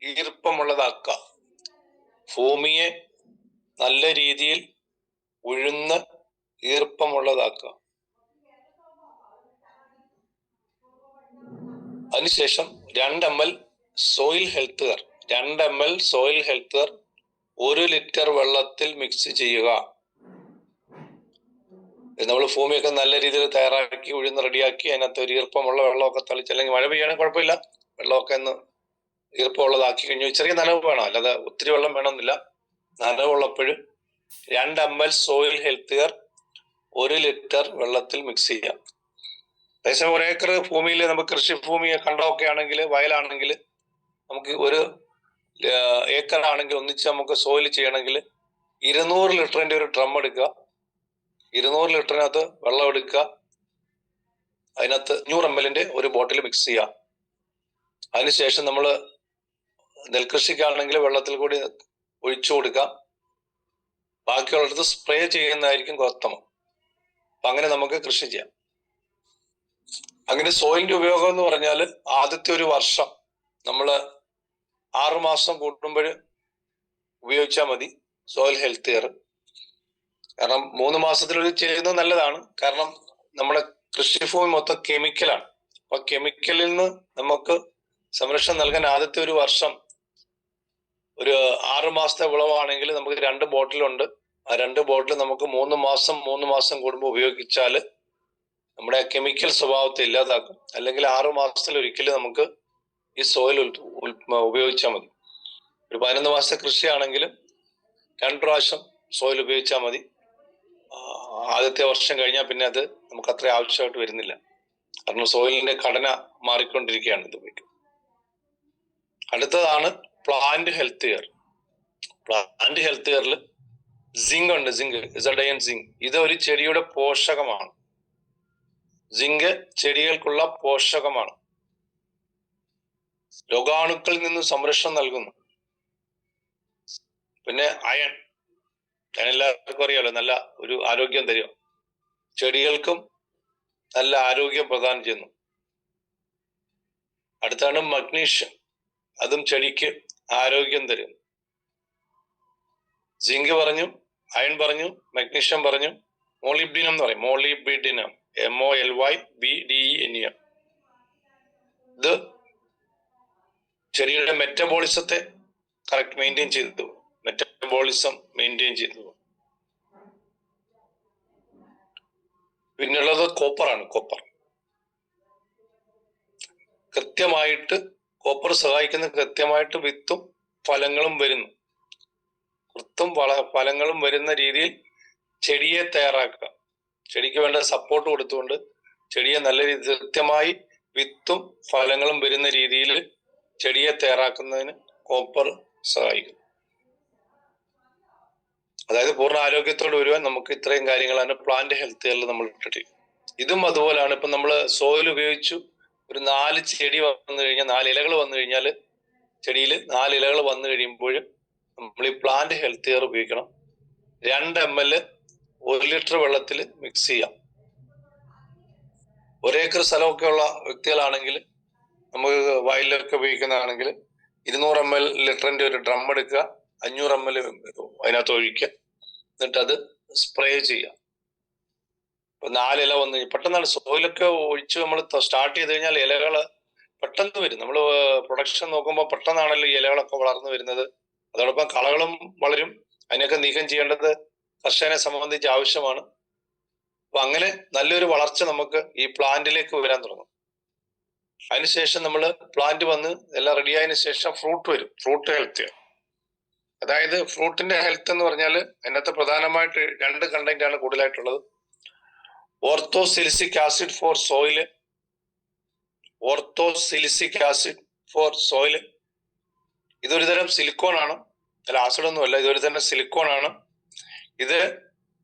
ഈർപ്പമുള്ളതാക്കുക. അതിനുശേഷം 2 ml soil health care 1 litre വെള്ളത്തിൽ മിക്സ് ചെയ്യുക. നമ്മൾ ഭൂമിയൊക്കെ നല്ല രീതിയിൽ തയ്യാറാക്കി ഉഴുന്ന് റെഡിയാക്കി അതിനകത്ത് ഒരു ഈർപ്പമുള്ള വെള്ളമൊക്കെ തളിച്ച്, അല്ലെങ്കിൽ മഴ പെയ്യാണെങ്കിൽ കുഴപ്പമില്ല, വെള്ളമൊക്കെ ഒന്ന് ഈർപ്പമുള്ളതാക്കി കഴിഞ്ഞു. ചെറിയ നനവ് വേണം, അല്ലാതെ ഒത്തിരി വെള്ളം വേണമെന്നില്ല. നനവുള്ളപ്പോഴും 2 ml soil health care 1 litre വെള്ളത്തിൽ മിക്സ് ചെയ്യാം. ഏകദേശം 1 ഏക്കർ ഭൂമിയിൽ നമുക്ക് കൃഷിഭൂമി കണ്ടമൊക്കെ ആണെങ്കിൽ, വയലാണെങ്കിൽ, നമുക്ക് 1 ഏക്കർ ആണെങ്കിൽ ഒന്നിച്ച് നമുക്ക് സോയിൽ ചെയ്യണമെങ്കിൽ 200 ലിറ്ററിന്റെ ഒരു ഡ്രം എടുക്കുക. 200 ലിറ്ററിനകത്ത് വെള്ളം എടുക്കുക. അതിനകത്ത് 100 ml ഒരു ബോട്ടിൽ മിക്സ് ചെയ്യുക. അതിനുശേഷം നമ്മൾ നെൽകൃഷിക്കാണെങ്കിൽ വെള്ളത്തിൽ കൂടി ഒഴിച്ചു കൊടുക്കാം. ബാക്കിയുള്ളിടത്ത് സ്പ്രേ ചെയ്യുന്നതായിരിക്കും ഉത്തമം. അപ്പൊ അങ്ങനെ നമുക്ക് കൃഷി ചെയ്യാം. അങ്ങനെ സോയിലിന്റെ ഉപയോഗം എന്ന് പറഞ്ഞാൽ ആദ്യത്തെ ഒരു വർഷം നമ്മൾ 6 മാസം കൂടുമ്പോൾ ഉപയോഗിച്ചാൽ മതി സോയിൽ ഹെൽത്ത് കെയർ. കാരണം 3 മാസത്തിലൊരു ചെയ്യുന്നത് നല്ലതാണ്. കാരണം നമ്മുടെ കൃഷിഭൂമി മൊത്തം കെമിക്കലാണ്. അപ്പൊ കെമിക്കലിൽ നിന്ന് നമുക്ക് സംരക്ഷണം നൽകാൻ ആദ്യത്തെ ഒരു വർഷം, ഒരു 6 മാസത്തെ വിളവാണെങ്കിൽ നമുക്ക് 2 ബോട്ടിലുണ്ട്. ആ 2 ബോട്ടിൽ നമുക്ക് 3 മാസം കൂടുമ്പോൾ ഉപയോഗിച്ചാൽ നമ്മുടെ കെമിക്കൽ സ്വഭാവത്തെ ഇല്ലാതാക്കും. അല്ലെങ്കിൽ 6 മാസത്തിൽ ഒരിക്കലും നമുക്ക് ഈ സോയിൽ ഉപയോഗിച്ചാൽ മതി. ഒരു 11 മാസത്തെ കൃഷിയാണെങ്കിൽ 2 പ്രാവശ്യം സോയിൽ ഉപയോഗിച്ചാൽ മതി. ആദ്യത്തെ വർഷം കഴിഞ്ഞാൽ പിന്നെ അത് നമുക്ക് അത്ര ആവശ്യമായിട്ട് വരുന്നില്ല. കാരണം സോയിലിന്റെ ഘടന മാറിക്കൊണ്ടിരിക്കുകയാണ് ഇത് ഉപയോഗിക്കും. അടുത്തതാണ് plant health care. Plant health കെയറിൽ സിങ്ക് ഉണ്ട്. ഇസഡയൻ സിങ്ക്. ഇത് ഒരു ചെടിയുടെ പോഷകമാണ്. സിങ്ക് ചെടികൾക്കുള്ള പോഷകമാണ്. രോഗാണുക്കളിൽ നിന്ന് സംരക്ഷണം നൽകുന്നു. പിന്നെ അയൺ എല്ലാവർക്കും അറിയാലോ, നല്ല ഒരു ആരോഗ്യം തരും. ചെടികൾക്കും നല്ല ആരോഗ്യം പ്രദാനം ചെയ്യുന്നു. അടുത്താണ് മഗ്നീഷ്യം, അതും ചെടിക്ക് ആരോഗ്യം തരും. സിങ്ക് പറഞ്ഞു, അയൺ പറഞ്ഞു, മഗ്നീഷ്യം പറഞ്ഞു, മോളിബ്ഡിനം എന്ന് പറയും, മോളിബിഡിനം, MOLYBDENEM. ഇത് ചെടിയുടെ മെറ്റബോളിസത്തെ കറക്റ്റ് മെയിൻറ്റെയിൻ ചെയ്തു, മെറ്റബോളിസം മെയിൻറ്റെയിൻ ചെയ്തു. പിന്നുള്ളത് കോപ്പറാണ്. കൃത്യമായിട്ട് കോപ്പർ സഹായിക്കുന്ന കൃത്യമായിട്ട് വിത്തും ഫലങ്ങളും വരുന്നു. ഫലങ്ങളും വരുന്ന രീതിയിൽ ചെടിയെ തയ്യാറാക്കുക. ചെടിക്ക് വേണ്ട സപ്പോർട്ട് കൊടുത്തുകൊണ്ട് ചെടിയെ നല്ല രീതിയിൽ കൃത്യമായി വിത്തും ഫലങ്ങളും വരുന്ന രീതിയിൽ ചെടിയെ തയ്യാറാക്കുന്നതിന് കോപ്പർ സഹായിക്കും. അതായത് പൂർണ്ണ ആരോഗ്യത്തോടെ വരുവാൻ നമുക്ക് ഇത്രയും കാര്യങ്ങളാണ് പ്ലാന്റ് ഹെൽത്ത് കെയറിൽ നമ്മൾ ഇട്ടിരിക്കുന്നത്. ഇതും അതുപോലെയാണ്. ഇപ്പൊ നമ്മൾ സോയിൽ ഉപയോഗിച്ചു ഒരു 4 ചെടി വന്നു കഴിഞ്ഞാൽ, 4 ഇലകൾ വന്നു കഴിഞ്ഞാൽ, ചെടിയിൽ 4 ഇലകൾ വന്നു കഴിയുമ്പോൾ നമ്മൾ ഈ പ്ലാന്റ് ഹെൽത്ത് കെയർ ഉപയോഗിക്കണം. 2 ml 1 ലിറ്റർ വെള്ളത്തിൽ മിക്സ് ചെയ്യാം. 1 ഏക്കർ സ്ഥലമൊക്കെ ഉള്ള വ്യക്തികളാണെങ്കിൽ, നമുക്ക് വയലിലൊക്കെ ഉപയോഗിക്കുന്നതാണെങ്കിൽ 200 ml ലിറ്ററിന്റെ ഒരു ഡ്രം എടുക്കുക, 500 ml അതിനകത്ത് ഒഴിക്കുക, എന്നിട്ട് അത് സ്പ്രേ ചെയ്യാം. 4 ഇല വന്ന് പെട്ടെന്നാണ് സോയിലൊക്കെ ഒഴിച്ച് നമ്മൾ സ്റ്റാർട്ട് ചെയ്ത് കഴിഞ്ഞാൽ ഇലകൾ പെട്ടെന്ന് വരും. നമ്മൾ പ്രൊഡക്ഷൻ നോക്കുമ്പോൾ പെട്ടെന്നാണല്ലോ ഈ ഇലകളൊക്കെ വളർന്നു വരുന്നത്. അതോടൊപ്പം കളകളും വളരും. അതിനൊക്കെ നീക്കം ചെയ്യേണ്ടത് കർഷകനെ സംബന്ധിച്ച് ആവശ്യമാണ്. അപ്പൊ അങ്ങനെ നല്ലൊരു വളർച്ച നമുക്ക് ഈ പ്ലാന്റിലേക്ക് വരാൻ തുടങ്ങും. അതിനുശേഷം നമ്മൾ പ്ലാന്റ് വന്ന് എല്ലാം റെഡി ആയതിനു ശേഷം ഫ്രൂട്ട് വരും. ഫ്രൂട്ട് ഹെൽത്ത്, അതായത് ഫ്രൂട്ടിന്റെ ഹെൽത്ത് എന്ന് പറഞ്ഞാൽ അതിനകത്ത് പ്രധാനമായിട്ട് 2 കണ്ടന്റ് ആണ് കൂടുതലായിട്ടുള്ളത്. Orthosilicic acid for soil, orthosilicic acid for soil. ഇതൊരു തരം സിലിക്കോൺ ആണ്, അല്ല ആസിഡ് ഒന്നുമല്ല, ഇതൊരു തരം സിലിക്കോൺ ആണ്. ഇത്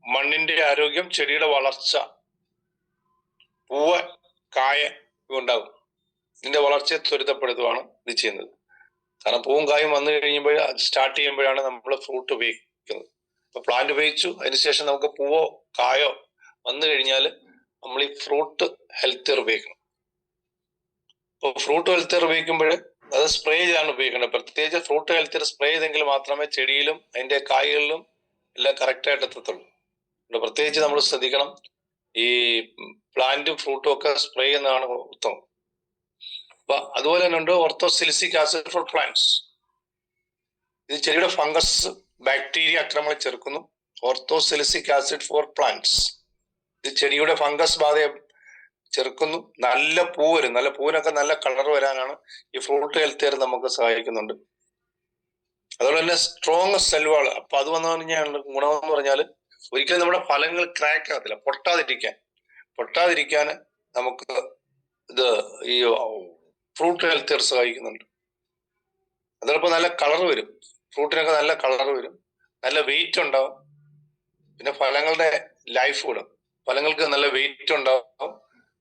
മണ്ണിന്റെ ആരോഗ്യം, ചെടിയുടെ വളർച്ച, പൂവ്, കായ ഉണ്ടാകും. ഇതിന്റെ വളർച്ചയെ ത്വരിതപ്പെടുത്തുകയാണ് ഇത് ചെയ്യുന്നത്. കാരണം പൂവും കായും വന്നു കഴിയുമ്പോൾ സ്റ്റാർട്ട് ചെയ്യുമ്പോഴാണ് നമ്മൾ ഫ്രൂട്ട് ഉപയോഗിക്കുന്നത്. അപ്പൊ പ്ലാന്റ് ഉപയോഗിച്ചു, അതിനുശേഷം നമുക്ക് പൂവോ കായോ വന്നു കഴിഞ്ഞാൽ നമ്മൾ ഈ ഫ്രൂട്ട് ഹെൽത്ത് കെയർ ഉപയോഗിക്കണം. അപ്പോൾ ഫ്രൂട്ട് ഹെൽത്ത് കെയർ ഉപയോഗിക്കുമ്പോൾ അത് സ്പ്രേ ചെയ്താണ് ഉപയോഗിക്കേണ്ടത്. പ്രത്യേകിച്ച് ഫ്രൂട്ട് ഹെൽത്ത് കെയർ സ്പ്രേ ചെയ്തെങ്കിൽ മാത്രമേ ചെടിയിലും അതിന്റെ കായ്കളിലും എല്ലാം കറക്റ്റായിട്ട് എത്തത്തുള്ളൂ. അതുകൊണ്ട് പ്രത്യേകിച്ച് നമ്മൾ ശ്രദ്ധിക്കണം. ഈ പ്ലാന്റും ഫ്രൂട്ടും ഒക്കെ സ്പ്രേ ചെയ്യുന്നതാണ് ഉത്തമം. അപ്പൊ അതുപോലെ തന്നെ ഉണ്ട് ഓർത്തോസിലിസിക് ആസിഡ് ഫോർ പ്ലാന്റ്സ്. ഇത് ചെടിയുടെ ഫംഗസ്, ബാക്ടീരിയ ആക്രമണം ചെറുക്കുന്നു. ഓർത്തോസിലിസിക് ആസിഡ് ഫോർ പ്ലാന്റ്സ് ഇത് ചെടിയുടെ ഫംഗസ് ബാധയെ ചെറുക്കുന്നു. നല്ല പൂ വരും. നല്ല പൂവിനൊക്കെ നല്ല കളർ വരാനാണ് ഈ ഫ്രൂട്ട് ഹെൽത്ത് കെയർ നമുക്ക് സഹായിക്കുന്നുണ്ട്. അതുപോലെ തന്നെ സ്ട്രോങ് സെൽവാൾ. അപ്പൊ അത് വന്നു കഴിഞ്ഞാൽ ഗുണമെന്ന് പറഞ്ഞാൽ ഒരിക്കലും നമ്മുടെ ഫലങ്ങൾ ക്രാക്ക് ആകത്തില്ല. പൊട്ടാതിരിക്കാൻ നമുക്ക് ഇത് ഈ ഫ്രൂട്ട് ഹെൽത്ത് കെയർ സഹായിക്കുന്നുണ്ട്. അതോടൊപ്പം നല്ല കളർ വരും. ഫ്രൂട്ടിനൊക്കെ നല്ല കളർ വരും, നല്ല വെയിറ്റ് ഉണ്ടാവും. പിന്നെ ഫലങ്ങളുടെ ലൈഫ് കൂടും. ഫലങ്ങൾക്ക് നല്ല വെയിറ്റ് ഉണ്ടാവും,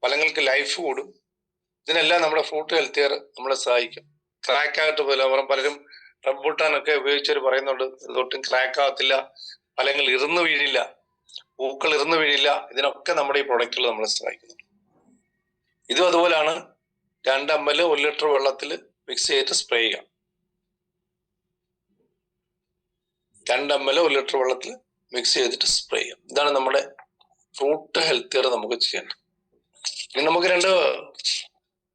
ഫലങ്ങൾക്ക് ലൈഫ് കൂടും. ഇതിനെല്ലാം നമ്മുടെ ഫ്രൂട്ട് ഹെൽത്ത് കെയർ നമ്മളെ സഹായിക്കും. ക്രാക്ക് ആയിട്ട് പോലെ പലരും റംബൂട്ടാനൊക്കെ ഉപയോഗിച്ചവർ പറയുന്നുണ്ട്, ഇതൊട്ടും ക്രാക്ക് ആകത്തില്ല, ഫലങ്ങൾ ഇറുന്നു വീഴില്ല, പൂക്കൾ ഇറുന്നു വീഴില്ല. ഇതിനൊക്കെ നമ്മുടെ ഈ പ്രൊഡക്റ്റുകൾ നമ്മളെ സഹായിക്കുന്നുണ്ട്. ഇതും അതുപോലെയാണ്. 2 ml 1 ലിറ്റർ വെള്ളത്തിൽ മിക്സ് ചെയ്തിട്ട് സ്പ്രേ ചെയ്യാം. 2 ml 1 ലിറ്റർ വെള്ളത്തിൽ മിക്സ് ചെയ്തിട്ട് സ്പ്രേ ചെയ്യാം. ഇതാണ് നമ്മുടെ ഫ്രൂട്ട് ഹെൽത്ത് കെയർ നമുക്ക് ചെയ്യേണ്ടത്. ഇനി നമുക്ക് 2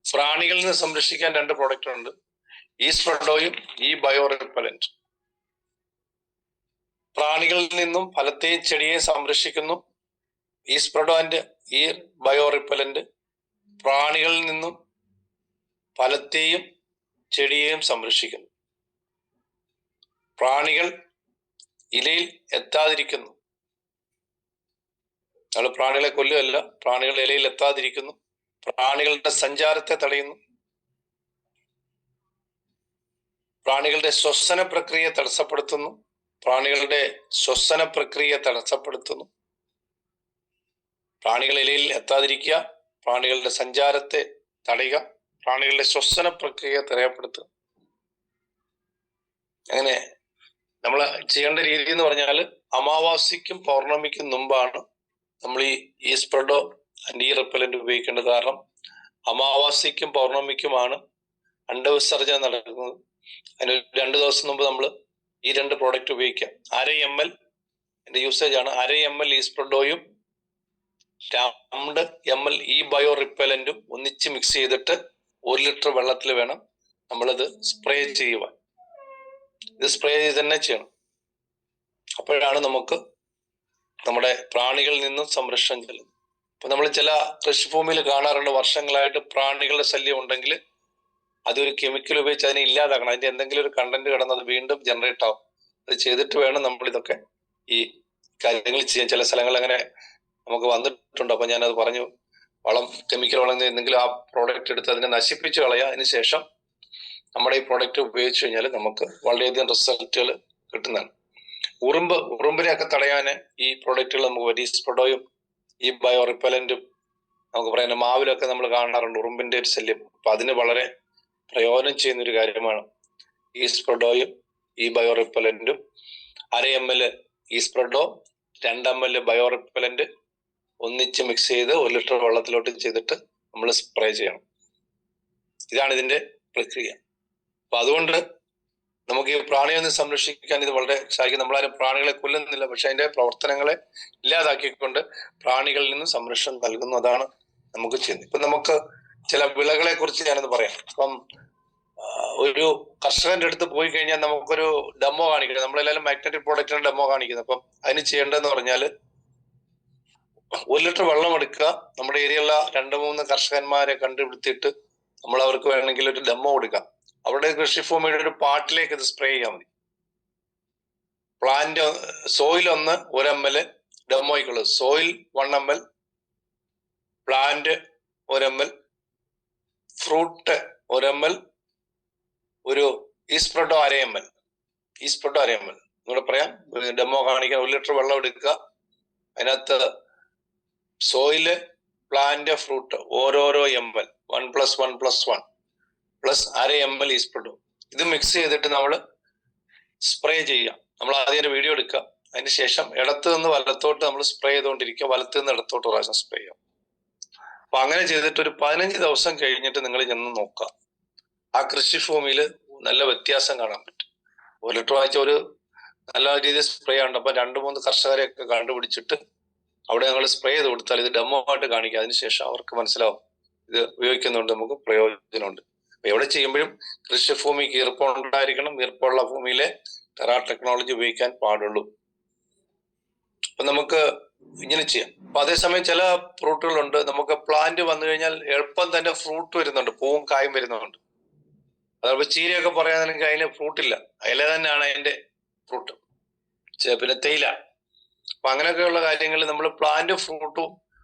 പ്രാണികളിൽ നിന്ന് സംരക്ഷിക്കാൻ 2 പ്രോഡക്റ്റ് ഉണ്ട്. ഈ സ്പ്രെഡോയും ഈ ബയോ റിപ്പലന്റ്. പ്രാണികളിൽ നിന്നും ഫലത്തെയും ചെടിയെയും സംരക്ഷിക്കുന്നു. ഈ സ്പ്രെഡോ ആൻഡ് ഈ ബയോ റിപ്പലന്റ് പ്രാണികളിൽ നിന്നും ഫലത്തെയും ചെടിയെയും സംരക്ഷിക്കുന്നു. പ്രാണികൾ ഇലയിൽ എത്താതിരിക്കുന്നു. നമ്മൾ പ്രാണികളെ കൊല്ലുകയല്ല, പ്രാണികൾ ഇലയിൽ എത്താതിരിക്കുന്നു. പ്രാണികളുടെ സഞ്ചാരത്തെ തടയുന്നു. പ്രാണികളുടെ ശ്വസന പ്രക്രിയ തടസ്സപ്പെടുത്തുന്നു. പ്രാണികൾ ഇലയിൽ എത്താതിരിക്കുക, പ്രാണികളുടെ സഞ്ചാരത്തെ തടയുക, പ്രാണികളുടെ ശ്വസന പ്രക്രിയ തടയപ്പെടുത്തുക. അങ്ങനെ നമ്മൾ ചെയ്യേണ്ട രീതി എന്ന് പറഞ്ഞാൽ അമാവാസിക്കും പൗർണമിക്കും മുമ്പാണ് നമ്മൾ ഈ സ്പ്രെഡോ ആൻഡ് ഈ റിപ്പലന്റ് ഉപയോഗിക്കേണ്ടത്. കാരണം അമാവാസിക്കും പൗർണമിക്കുമാണ് അണ്ടവിസർജനം നടക്കുന്നത്. അതിന് 2 ദിവസം മുമ്പ് നമ്മൾ ഈ 2 പ്രോഡക്റ്റ് ഉപയോഗിക്കാം. 1/2 ml എന്റെ യൂസേജ് ആണ്. 1/2 ml ഈ സ്പ്രെഡോയും 2 ml ഈ ബയോ റിപ്പലന്റും ഒന്നിച്ച് മിക്സ് ചെയ്തിട്ട് 1 ലിറ്റർ വെള്ളത്തിൽ വേണം നമ്മളത് സ്പ്രേ ചെയ്യുവാൻ. ഇത് സ്പ്രേ ചെയ്ത് തന്നെ ചെയ്യണം. അപ്പോഴാണ് നമുക്ക് നമ്മുടെ പ്രാണികളിൽ നിന്നും സംരക്ഷണം ചെല്ലുന്നത്. ഇപ്പൊ നമ്മൾ ചില കൃഷിഭൂമിയിൽ കാണാറുണ്ട്, വർഷങ്ങളായിട്ട് പ്രാണികളുടെ ശല്യം ഉണ്ടെങ്കിൽ അതൊരു കെമിക്കൽ ഉപയോഗിച്ച് അതിനെ ഇല്ലാതാക്കണം. അതിന്റെ എന്തെങ്കിലും ഒരു കണ്ടന്റ് കിടന്ന് അത് വീണ്ടും ജനറേറ്റ് ആവും. അത് ചെയ്തിട്ട് വേണം നമ്മൾ ഇതൊക്കെ ഈ കാര്യങ്ങൾ ചെയ്യാൻ. ചില സ്ഥലങ്ങളിൽ അങ്ങനെ നമുക്ക് വന്നിട്ടുണ്ട്. അപ്പൊ ഞാനത് പറഞ്ഞു, കെമിക്കൽ വളം എന്തെങ്കിലും ആ പ്രോഡക്റ്റ് എടുത്ത് അതിനെ നശിപ്പിച്ച് കളയുക. അതിനുശേഷം നമ്മുടെ ഈ പ്രോഡക്റ്റ് ഉപയോഗിച്ച് കഴിഞ്ഞാൽ നമുക്ക് വളരെയധികം റിസൾട്ടുകൾ കിട്ടുന്നതാണ്. ഉറുമ്പിനെയൊക്കെ തടയാൻ ഈ പ്രോഡക്റ്റുകൾ നമുക്ക് പറ്റും. ഈ സ്പ്രെഡോയും ഈ ബയോ റിപ്പലന്റും നമുക്ക് പറയുന്നത് മാവിലൊക്കെ നമ്മൾ കാണാറുണ്ട് ഉറുമ്പിന്റെ ഒരു ശല്യം. അപ്പൊ അതിന് വളരെ പ്രയോജനം ചെയ്യുന്ന ഒരു കാര്യമാണ് ഈ സ്പ്രെഡോയും ഈ ബയോ റിപ്പലന്റും. 1/2 ml ഈ സ്പ്രെഡോ, 2 ml ബയോ റിപ്പലന്റ് ഒന്നിച്ച് മിക്സ് ചെയ്ത് 1 ലിറ്റർ വെള്ളത്തിലോട്ട് ചെയ്തിട്ട് നമ്മൾ സ്പ്രേ ചെയ്യണം. ഇതാണ് ഇതിന്റെ പ്രക്രിയ. അപ്പൊ അതുകൊണ്ട് നമുക്ക് ഈ പ്രാണിയെ ഒന്ന് സംരക്ഷിക്കാൻ ഇത് വളരെ സഹായിക്കും. നമ്മളാരും പ്രാണികളെ കൊല്ലുന്നില്ല, പക്ഷെ അതിന്റെ പ്രവർത്തനങ്ങളെ ഇല്ലാതാക്കിക്കൊണ്ട് പ്രാണികളിൽ നിന്ന് സംരക്ഷണം നൽകുന്നു. അതാണ് നമുക്ക് ചെയ്യുന്നത്. ഇപ്പൊ നമുക്ക് ചില വിളകളെ കുറിച്ച് ഞാനൊന്ന് പറയാം. ഇപ്പം ഒരു കർഷകന്റെ അടുത്ത് പോയി കഴിഞ്ഞാൽ നമുക്കൊരു ഡെമോ കാണിക്കണം. നമ്മളെല്ലാവരും മാഗ്നറ്റിക് പ്രോഡക്റ്റിന്റെ ഡെമോ കാണിക്കുന്നത്. അപ്പം അതിന് ചെയ്യേണ്ടതെന്ന് പറഞ്ഞാൽ 1 ലിറ്റർ വെള്ളം എടുക്കുക. നമ്മുടെ ഏരിയയിലുള്ള 2-3 കർഷകന്മാരെ കണ്ടുപിടുത്തിയിട്ട് നമ്മൾ അവർക്ക് വേണമെങ്കിൽ ഒരു ഡെമോ കൊടുക്കാം. അവിടെ കൃഷിഭൂമിയുടെ ഒരു പാട്ടിലേക്ക് ഇത് സ്പ്രേ ചെയ്യാൻ മതി. പ്ലാന്റ് സോയിൽ 1 ml ഡെമോയ്ക്കുള്ളത്, soil 1 ml, plant 1 ml, fruit 1 ml, ഒരു ഈ സ്പ്രെഡോ 1/2 ml. ഈ സ്പ്രെഡോ 1/2 ml ഇവിടെ പറയാം. ഡെമോ കാണിക്കാൻ 1 ലിറ്റർ വെള്ളം എടുക്കുക. അതിനകത്ത് സോയില്, പ്ലാന്റ്, ഫ്രൂട്ട് ഓരോരോ ml, 1+1+1 പ്ലസ് 1/2 ml ഈ സ്പ്രെഡോ. ഇത് മിക്സ് ചെയ്തിട്ട് നമ്മൾ സ്പ്രേ ചെയ്യാം. നമ്മൾ ആദ്യം ഒരു വീഡിയോ എടുക്കുക. അതിനുശേഷം ഇടത്ത് നിന്ന് വലത്തോട്ട് നമ്മൾ സ്പ്രേ ചെയ്തുകൊണ്ടിരിക്കുക. വലത്ത് നിന്ന് ഇടത്തോട്ട് പ്രാവശ്യം സ്പ്രേ ചെയ്യാം. അപ്പൊ അങ്ങനെ ചെയ്തിട്ട് ഒരു 15 ദിവസം കഴിഞ്ഞിട്ട് നിങ്ങൾ ചെന്ന് നോക്കുക. ആ കൃഷിഭൂമിയിൽ നല്ല വ്യത്യാസം കാണാൻ പറ്റും. 1 ലിറ്റർ വായിച്ച ഒരു നല്ല രീതിയിൽ സ്പ്രേ ഉണ്ട്. അപ്പൊ 2-3 കർഷകരെയൊക്കെ കണ്ടുപിടിച്ചിട്ട് അവിടെ ഞങ്ങൾ സ്പ്രേ ചെയ്ത് കൊടുത്താൽ ഇത് ഡെമോ ആയിട്ട് കാണിക്കുക. അതിനുശേഷം അവർക്ക് മനസ്സിലാവും ഇത് ഉപയോഗിക്കുന്നുണ്ട്, നമുക്ക് പ്രയോജനമുണ്ട്. എവിടെ ചെയ്യുമ്പോഴും കൃഷിഭൂമിക്ക് ഈർപ്പമുണ്ടായിരിക്കണം. ഈർപ്പമുള്ള ഭൂമിയിലെ ടെറാ ടെക്നോളജി ഉപയോഗിക്കാൻ പാടുള്ളൂ. അപ്പൊ നമുക്ക് ഇങ്ങനെ ചെയ്യാം. അപ്പൊ അതേസമയം ചില ഫ്രൂട്ടുകളുണ്ട്, നമുക്ക് പ്ലാന്റ് വന്നു കഴിഞ്ഞാൽ എളുപ്പം തന്നെ ഫ്രൂട്ട് വരുന്നുണ്ട്, പൂവും കായും വരുന്നുണ്ട്. അതപ്പോൾ ചീരയൊക്കെ പറയാനെങ്കിൽ അതിന് ഫ്രൂട്ടില്ല, ഇല തന്നെയാണ് അതിന്റെ ഫ്രൂട്ട്. പിന്നെ തേയില. അപ്പൊ അങ്ങനെയൊക്കെയുള്ള കാര്യങ്ങൾ നമ്മൾ പ്ലാന്റ് ഫ്രൂട്ടും,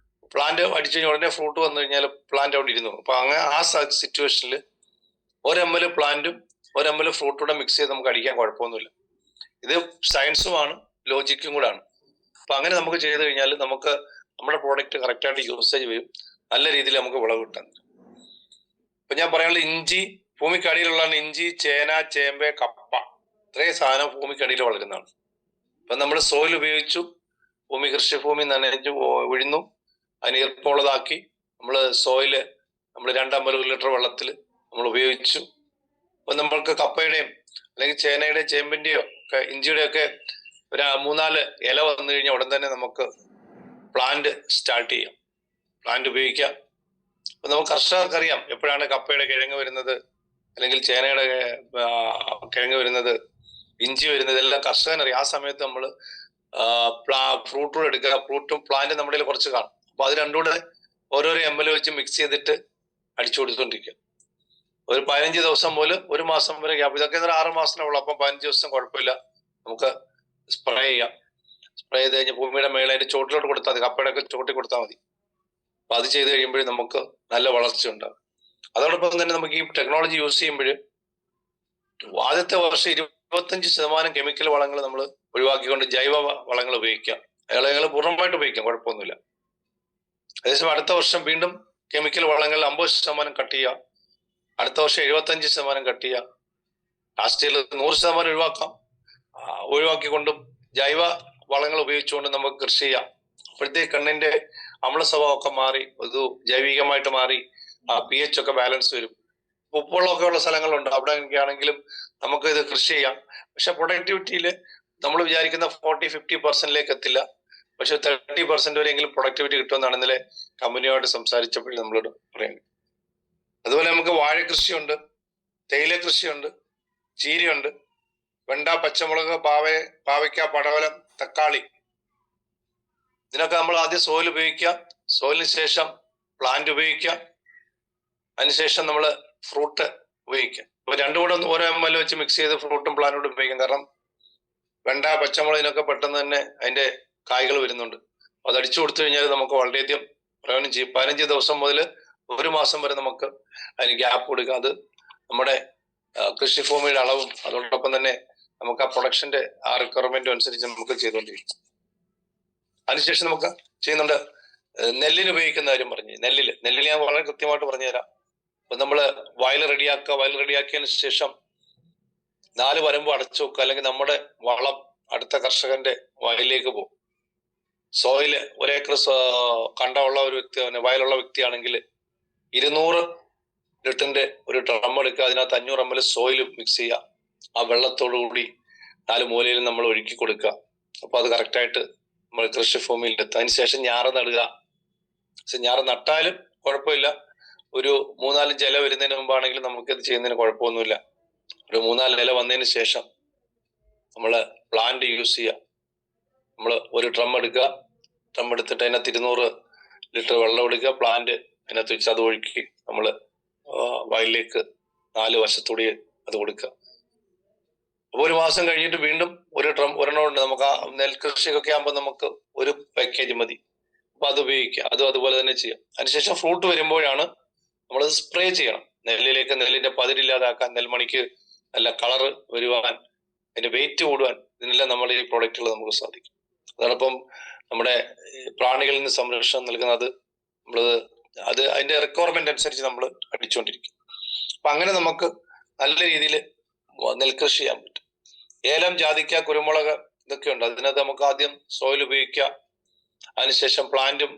പ്ലാന്റ് അടിച്ചു കഴിഞ്ഞാൽ ഉടനെ ഫ്രൂട്ട് വന്നു കഴിഞ്ഞാൽ പ്ലാന്റ് അവിടെ ഇരുന്നു. അപ്പൊ അങ്ങനെ ആ സിറ്റുവേഷനിൽ 1 ml പ്ലാന്റും 1 ml ഫ്രൂട്ടൂടെ മിക്സ് ചെയ്ത് നമുക്ക് അടിക്കാൻ കുഴപ്പമൊന്നുമില്ല. ഇത് സയൻസുമാണ്, ലോജിക്കും കൂടെ ആണ്. അപ്പൊ അങ്ങനെ നമുക്ക് ചെയ്ത് കഴിഞ്ഞാൽ നമുക്ക് നമ്മുടെ പ്രോഡക്റ്റ് കറക്റ്റായിട്ട് യൂസേജ് വരും. നല്ല രീതിയിൽ നമുക്ക് വിളവ് കിട്ടാൻ. ഇപ്പൊ ഞാൻ പറയാനുള്ള ഇഞ്ചി, ഭൂമിക്കടിയിലുള്ള ഇഞ്ചി, ചേന, ചേമ്പ്, കപ്പ, ഇത്രയും സാധനം ഭൂമിക്കടിയിൽ വളരുന്നതാണ്. ഇപ്പൊ നമ്മൾ സോയിൽ ഉപയോഗിച്ചു, കൃഷിഭൂമി നനഞ്ഞു ഒഴിഞ്ഞു, അതിന് ഈർപ്പമുള്ളതാക്കി നമ്മൾ സോയില് നമ്മൾ 2 ml 1 ലിറ്റർ വെള്ളത്തിൽ നമ്മൾ ഉപയോഗിച്ചു. അപ്പൊ നമ്മൾക്ക് കപ്പയുടെയും അല്ലെങ്കിൽ ചേനയുടെയും ചേമ്പിന്റെയോ ഒക്കെ ഇഞ്ചിയുടെ ഒക്കെ ഒരു 3-4 ഇല വന്നു കഴിഞ്ഞാൽ ഉടൻ തന്നെ നമുക്ക് പ്ലാന്റ് സ്റ്റാർട്ട് ചെയ്യാം, പ്ലാന്റ് ഉപയോഗിക്കാം. അപ്പൊ നമുക്ക് കർഷകർക്ക് അറിയാം എപ്പോഴാണ് കപ്പയുടെ കിഴങ്ങ് വരുന്നത്, അല്ലെങ്കിൽ ചേനയുടെ കിഴങ്ങ് വരുന്നത്, ഇഞ്ചി വരുന്നത്, എല്ലാം കർഷകനറിയാം. ആ സമയത്ത് നമ്മൾ ഫ്രൂട്ടും എടുക്കുക. ഫ്രൂട്ടും പ്ലാന്റും നമ്മുടെ കയ്യിൽ കുറച്ച് കാണും. അപ്പൊ അത് രണ്ടും കൂടെ ഓരോരോ ml വെച്ച് മിക്സ് ചെയ്തിട്ട് അടിച്ചു കൊടുത്തോണ്ടിരിക്കുക. ഒരു 15 ദിവസം മുതൽ 1 മാസം വരെ ഗ്യാപ്പ്. ഇതൊക്കെ 6 മാസത്തിനുള്ളൂ. അപ്പം 15 ദിവസം കുഴപ്പമില്ല, നമുക്ക് സ്പ്രേ ചെയ്യാം. സ്പ്രേ ചെയ്ത് കഴിഞ്ഞ് ഭൂമിയുടെ മേലെ അതിന്റെ ചോട്ടിലോട്ട് കൊടുത്താൽ മതി, കപ്പയുടെ ഒക്കെ ചോട്ടി കൊടുത്താൽ മതി. അപ്പൊ അത് ചെയ്ത് കഴിയുമ്പോഴും നമുക്ക് നല്ല വളർച്ച ഉണ്ടാകും. അതോടൊപ്പം തന്നെ നമുക്ക് ഈ ടെക്നോളജി യൂസ് ചെയ്യുമ്പോൾ ആദ്യത്തെ വർഷം 25% കെമിക്കൽ വളങ്ങൾ നമ്മൾ ഒഴിവാക്കിക്കൊണ്ട് ജൈവ വളങ്ങൾ ഉപയോഗിക്കാം. അയാളെ പൂർണ്ണമായിട്ട് ഉപയോഗിക്കാം, കുഴപ്പമൊന്നുമില്ല. അതേസമയം അടുത്ത വർഷം വീണ്ടും കെമിക്കൽ വളങ്ങൾ 50% കട്ട് ചെയ്യുക, അടുത്ത വർഷം 75% കട്ട് ചെയ്യുക, ലാസ്റ്റ് ഇയറിൽ 100% ഒഴിവാക്കിക്കൊണ്ടും ജൈവ വളങ്ങൾ ഉപയോഗിച്ചുകൊണ്ട് നമുക്ക് കൃഷി ചെയ്യാം. അപ്പോഴത്തേക്ക് കണ്ണിന്റെ അമ്ല സ്വഭാവമൊക്കെ മാറി, ഇത് ജൈവികമായിട്ട് മാറി, ആ pH ഒക്കെ ബാലൻസ് വരും. ഉപ്പുവെള്ളമൊക്കെ ഉള്ള സ്ഥലങ്ങളുണ്ട്, അവിടെ ആണെങ്കിലും നമുക്ക് ഇത് കൃഷി ചെയ്യാം. പക്ഷെ പ്രൊഡക്ടിവിറ്റിയിൽ നമ്മൾ വിചാരിക്കുന്ന 40-50% എത്തില്ല. പക്ഷെ 30% വരെയെങ്കിലും പ്രൊഡക്ടിവിറ്റി കിട്ടുമെന്നാണ് ഇന്നലെ കമ്പനിയുമായിട്ട് സംസാരിച്ചപ്പോൾ നമ്മളോട് പറയുന്നത്. അതുപോലെ നമുക്ക് വാഴ കൃഷിയുണ്ട്, തേയില കൃഷിയുണ്ട്, ചീരയുണ്ട്, വെണ്ട, പച്ചമുളക്, പാവയ്ക്ക, പടവലം, തക്കാളി. ഇതിനൊക്കെ നമ്മൾ ആദ്യം സോയിൽ ഉപയോഗിക്കുക, സോയിലിന് ശേഷം പ്ലാന്റ് ഉപയോഗിക്കുക, അതിനുശേഷം നമ്മൾ ഫ്രൂട്ട് ഉപയോഗിക്കുക. അപ്പൊ രണ്ടും കൂടെ ഓരോ ml വെച്ച് മിക്സ് ചെയ്ത് ഫ്രൂട്ടും പ്ലാന്റും ഉപയോഗിക്കാം. കാരണം വെണ്ട, പച്ചമുളകിനൊക്കെ പെട്ടെന്ന് തന്നെ അതിന്റെ കായ്കൾ വരുന്നുണ്ട്. അത് അടിച്ചു കൊടുത്തു കഴിഞ്ഞാൽ നമുക്ക് വളരെയധികം പ്രയോജനം ചെയ്യും. 15 ദിവസം മുതൽ 1 മാസം വരെ നമുക്ക് അതിന് ഗ്യാപ്പ് കൊടുക്കുക. അത് നമ്മുടെ കൃഷി ഭൂമിയുടെ അളവും അതോടൊപ്പം തന്നെ നമുക്ക് ആ പ്രൊഡക്ഷന്റെ ആ റിക്വയർമെന്റും അനുസരിച്ച് നമുക്ക് ചെയ്തുകൊണ്ടിരിക്കും. അതിനുശേഷം നമുക്ക് ചെയ്യുന്നുണ്ട് നെല്ലിന് ഉപയോഗിക്കുന്ന കാര്യം പറഞ്ഞു. നെല്ലിൽ ഞാൻ വളരെ കൃത്യമായിട്ട് പറഞ്ഞുതരാം. അപ്പൊ നമ്മള് വയൽ റെഡിയാക്കുക, വയൽ റെഡിയാക്കിയതിന് ശേഷം 4 വരമ്പ് അടച്ചു വെക്കുക, അല്ലെങ്കിൽ നമ്മുടെ വളം അടുത്ത കർഷകന്റെ വയലിലേക്ക് പോകും. സോയില് 1 ഏക്കർ കണ്ടമുള്ള ഒരു വ്യക്തി, വയലുള്ള വ്യക്തിയാണെങ്കിൽ 200 ലിറ്ററിന്റെ ഒരു ഡ്രം എടുക്കുക, അതിനകത്ത് 500 ml സോയിൽ മിക്സ് ചെയ്യുക, ആ വെള്ളത്തോടു കൂടി 4 മൂലയിലും നമ്മൾ ഒഴുക്കി കൊടുക്കുക. അപ്പൊ അത് കറക്റ്റായിട്ട് നമ്മൾ കൃഷിഭൂമിയിൽ എത്തുക. അതിനുശേഷം ഞാറ് നടുക. ഞാറ് നട്ടാലും കുഴപ്പമില്ല, ഒരു 3-4 ഇല വരുന്നതിന് മുമ്പാണെങ്കിൽ നമുക്കിത് ചെയ്യുന്നതിന് കുഴപ്പമൊന്നുമില്ല. ഒരു 3-4 ഇല വന്നതിന് ശേഷം നമ്മൾ പ്ലാന്റ് യൂസ് ചെയ്യുക. നമ്മൾ ഒരു ഡ്രം എടുക്കുക, ഡ്രം എടുത്തിട്ട് അതിനകത്ത് 200 ലിറ്റർ വെള്ളം എടുക്കുക, പ്ലാന്റ് അതിനകത്ത് വെച്ച് അത് ഒഴുക്കി നമ്മൾ വയലിലേക്ക് 4 വശത്തൂടി അത് കൊടുക്കുക. അപ്പൊ 1 മാസം കഴിഞ്ഞിട്ട് വീണ്ടും ഒരു ഡ്രം ഒരെണ്ണം ഉണ്ട്. നമുക്ക് ആ നെൽകൃഷിയൊക്കെ ആകുമ്പോൾ നമുക്ക് ഒരു പാക്കേജ് മതി. അപ്പൊ അത് ഉപയോഗിക്കുക. അതുപോലെ തന്നെ ചെയ്യാം. അതിനുശേഷം ഫ്രൂട്ട് വരുമ്പോഴാണ് നമ്മളത് സ്പ്രേ ചെയ്യണം. നെല്ലിലേക്ക് നെല്ലിന്റെ പതിരില്ലാതാക്കാൻ, നെൽമണിക്ക് നല്ല കളറ് വരുവാൻ, അതിന്റെ വെയിറ്റ് കൂടുവാൻ, ഇതിനെല്ലാം നമ്മൾ ഈ പ്രോഡക്റ്റുകൾ നമുക്ക് സാധിക്കും. അതോടൊപ്പം നമ്മുടെ പ്രാണികളിൽ നിന്ന് സംരക്ഷണം നൽകുന്നത് അത് അതിന്റെ റിക്വയർമെന്റ് അനുസരിച്ച് നമ്മൾ അടിച്ചുകൊണ്ടിരിക്കും. അപ്പൊ അങ്ങനെ നമുക്ക് നല്ല രീതിയിൽ നെൽകൃഷി ചെയ്യാൻ പറ്റും. ഏലം, ജാതിക്ക, കുരുമുളക് ഇതൊക്കെ ഉണ്ട്. അതിനകത്ത് നമുക്ക് ആദ്യം സോയിൽ ഉപയോഗിക്കുക, അതിനുശേഷം പ്ലാന്റും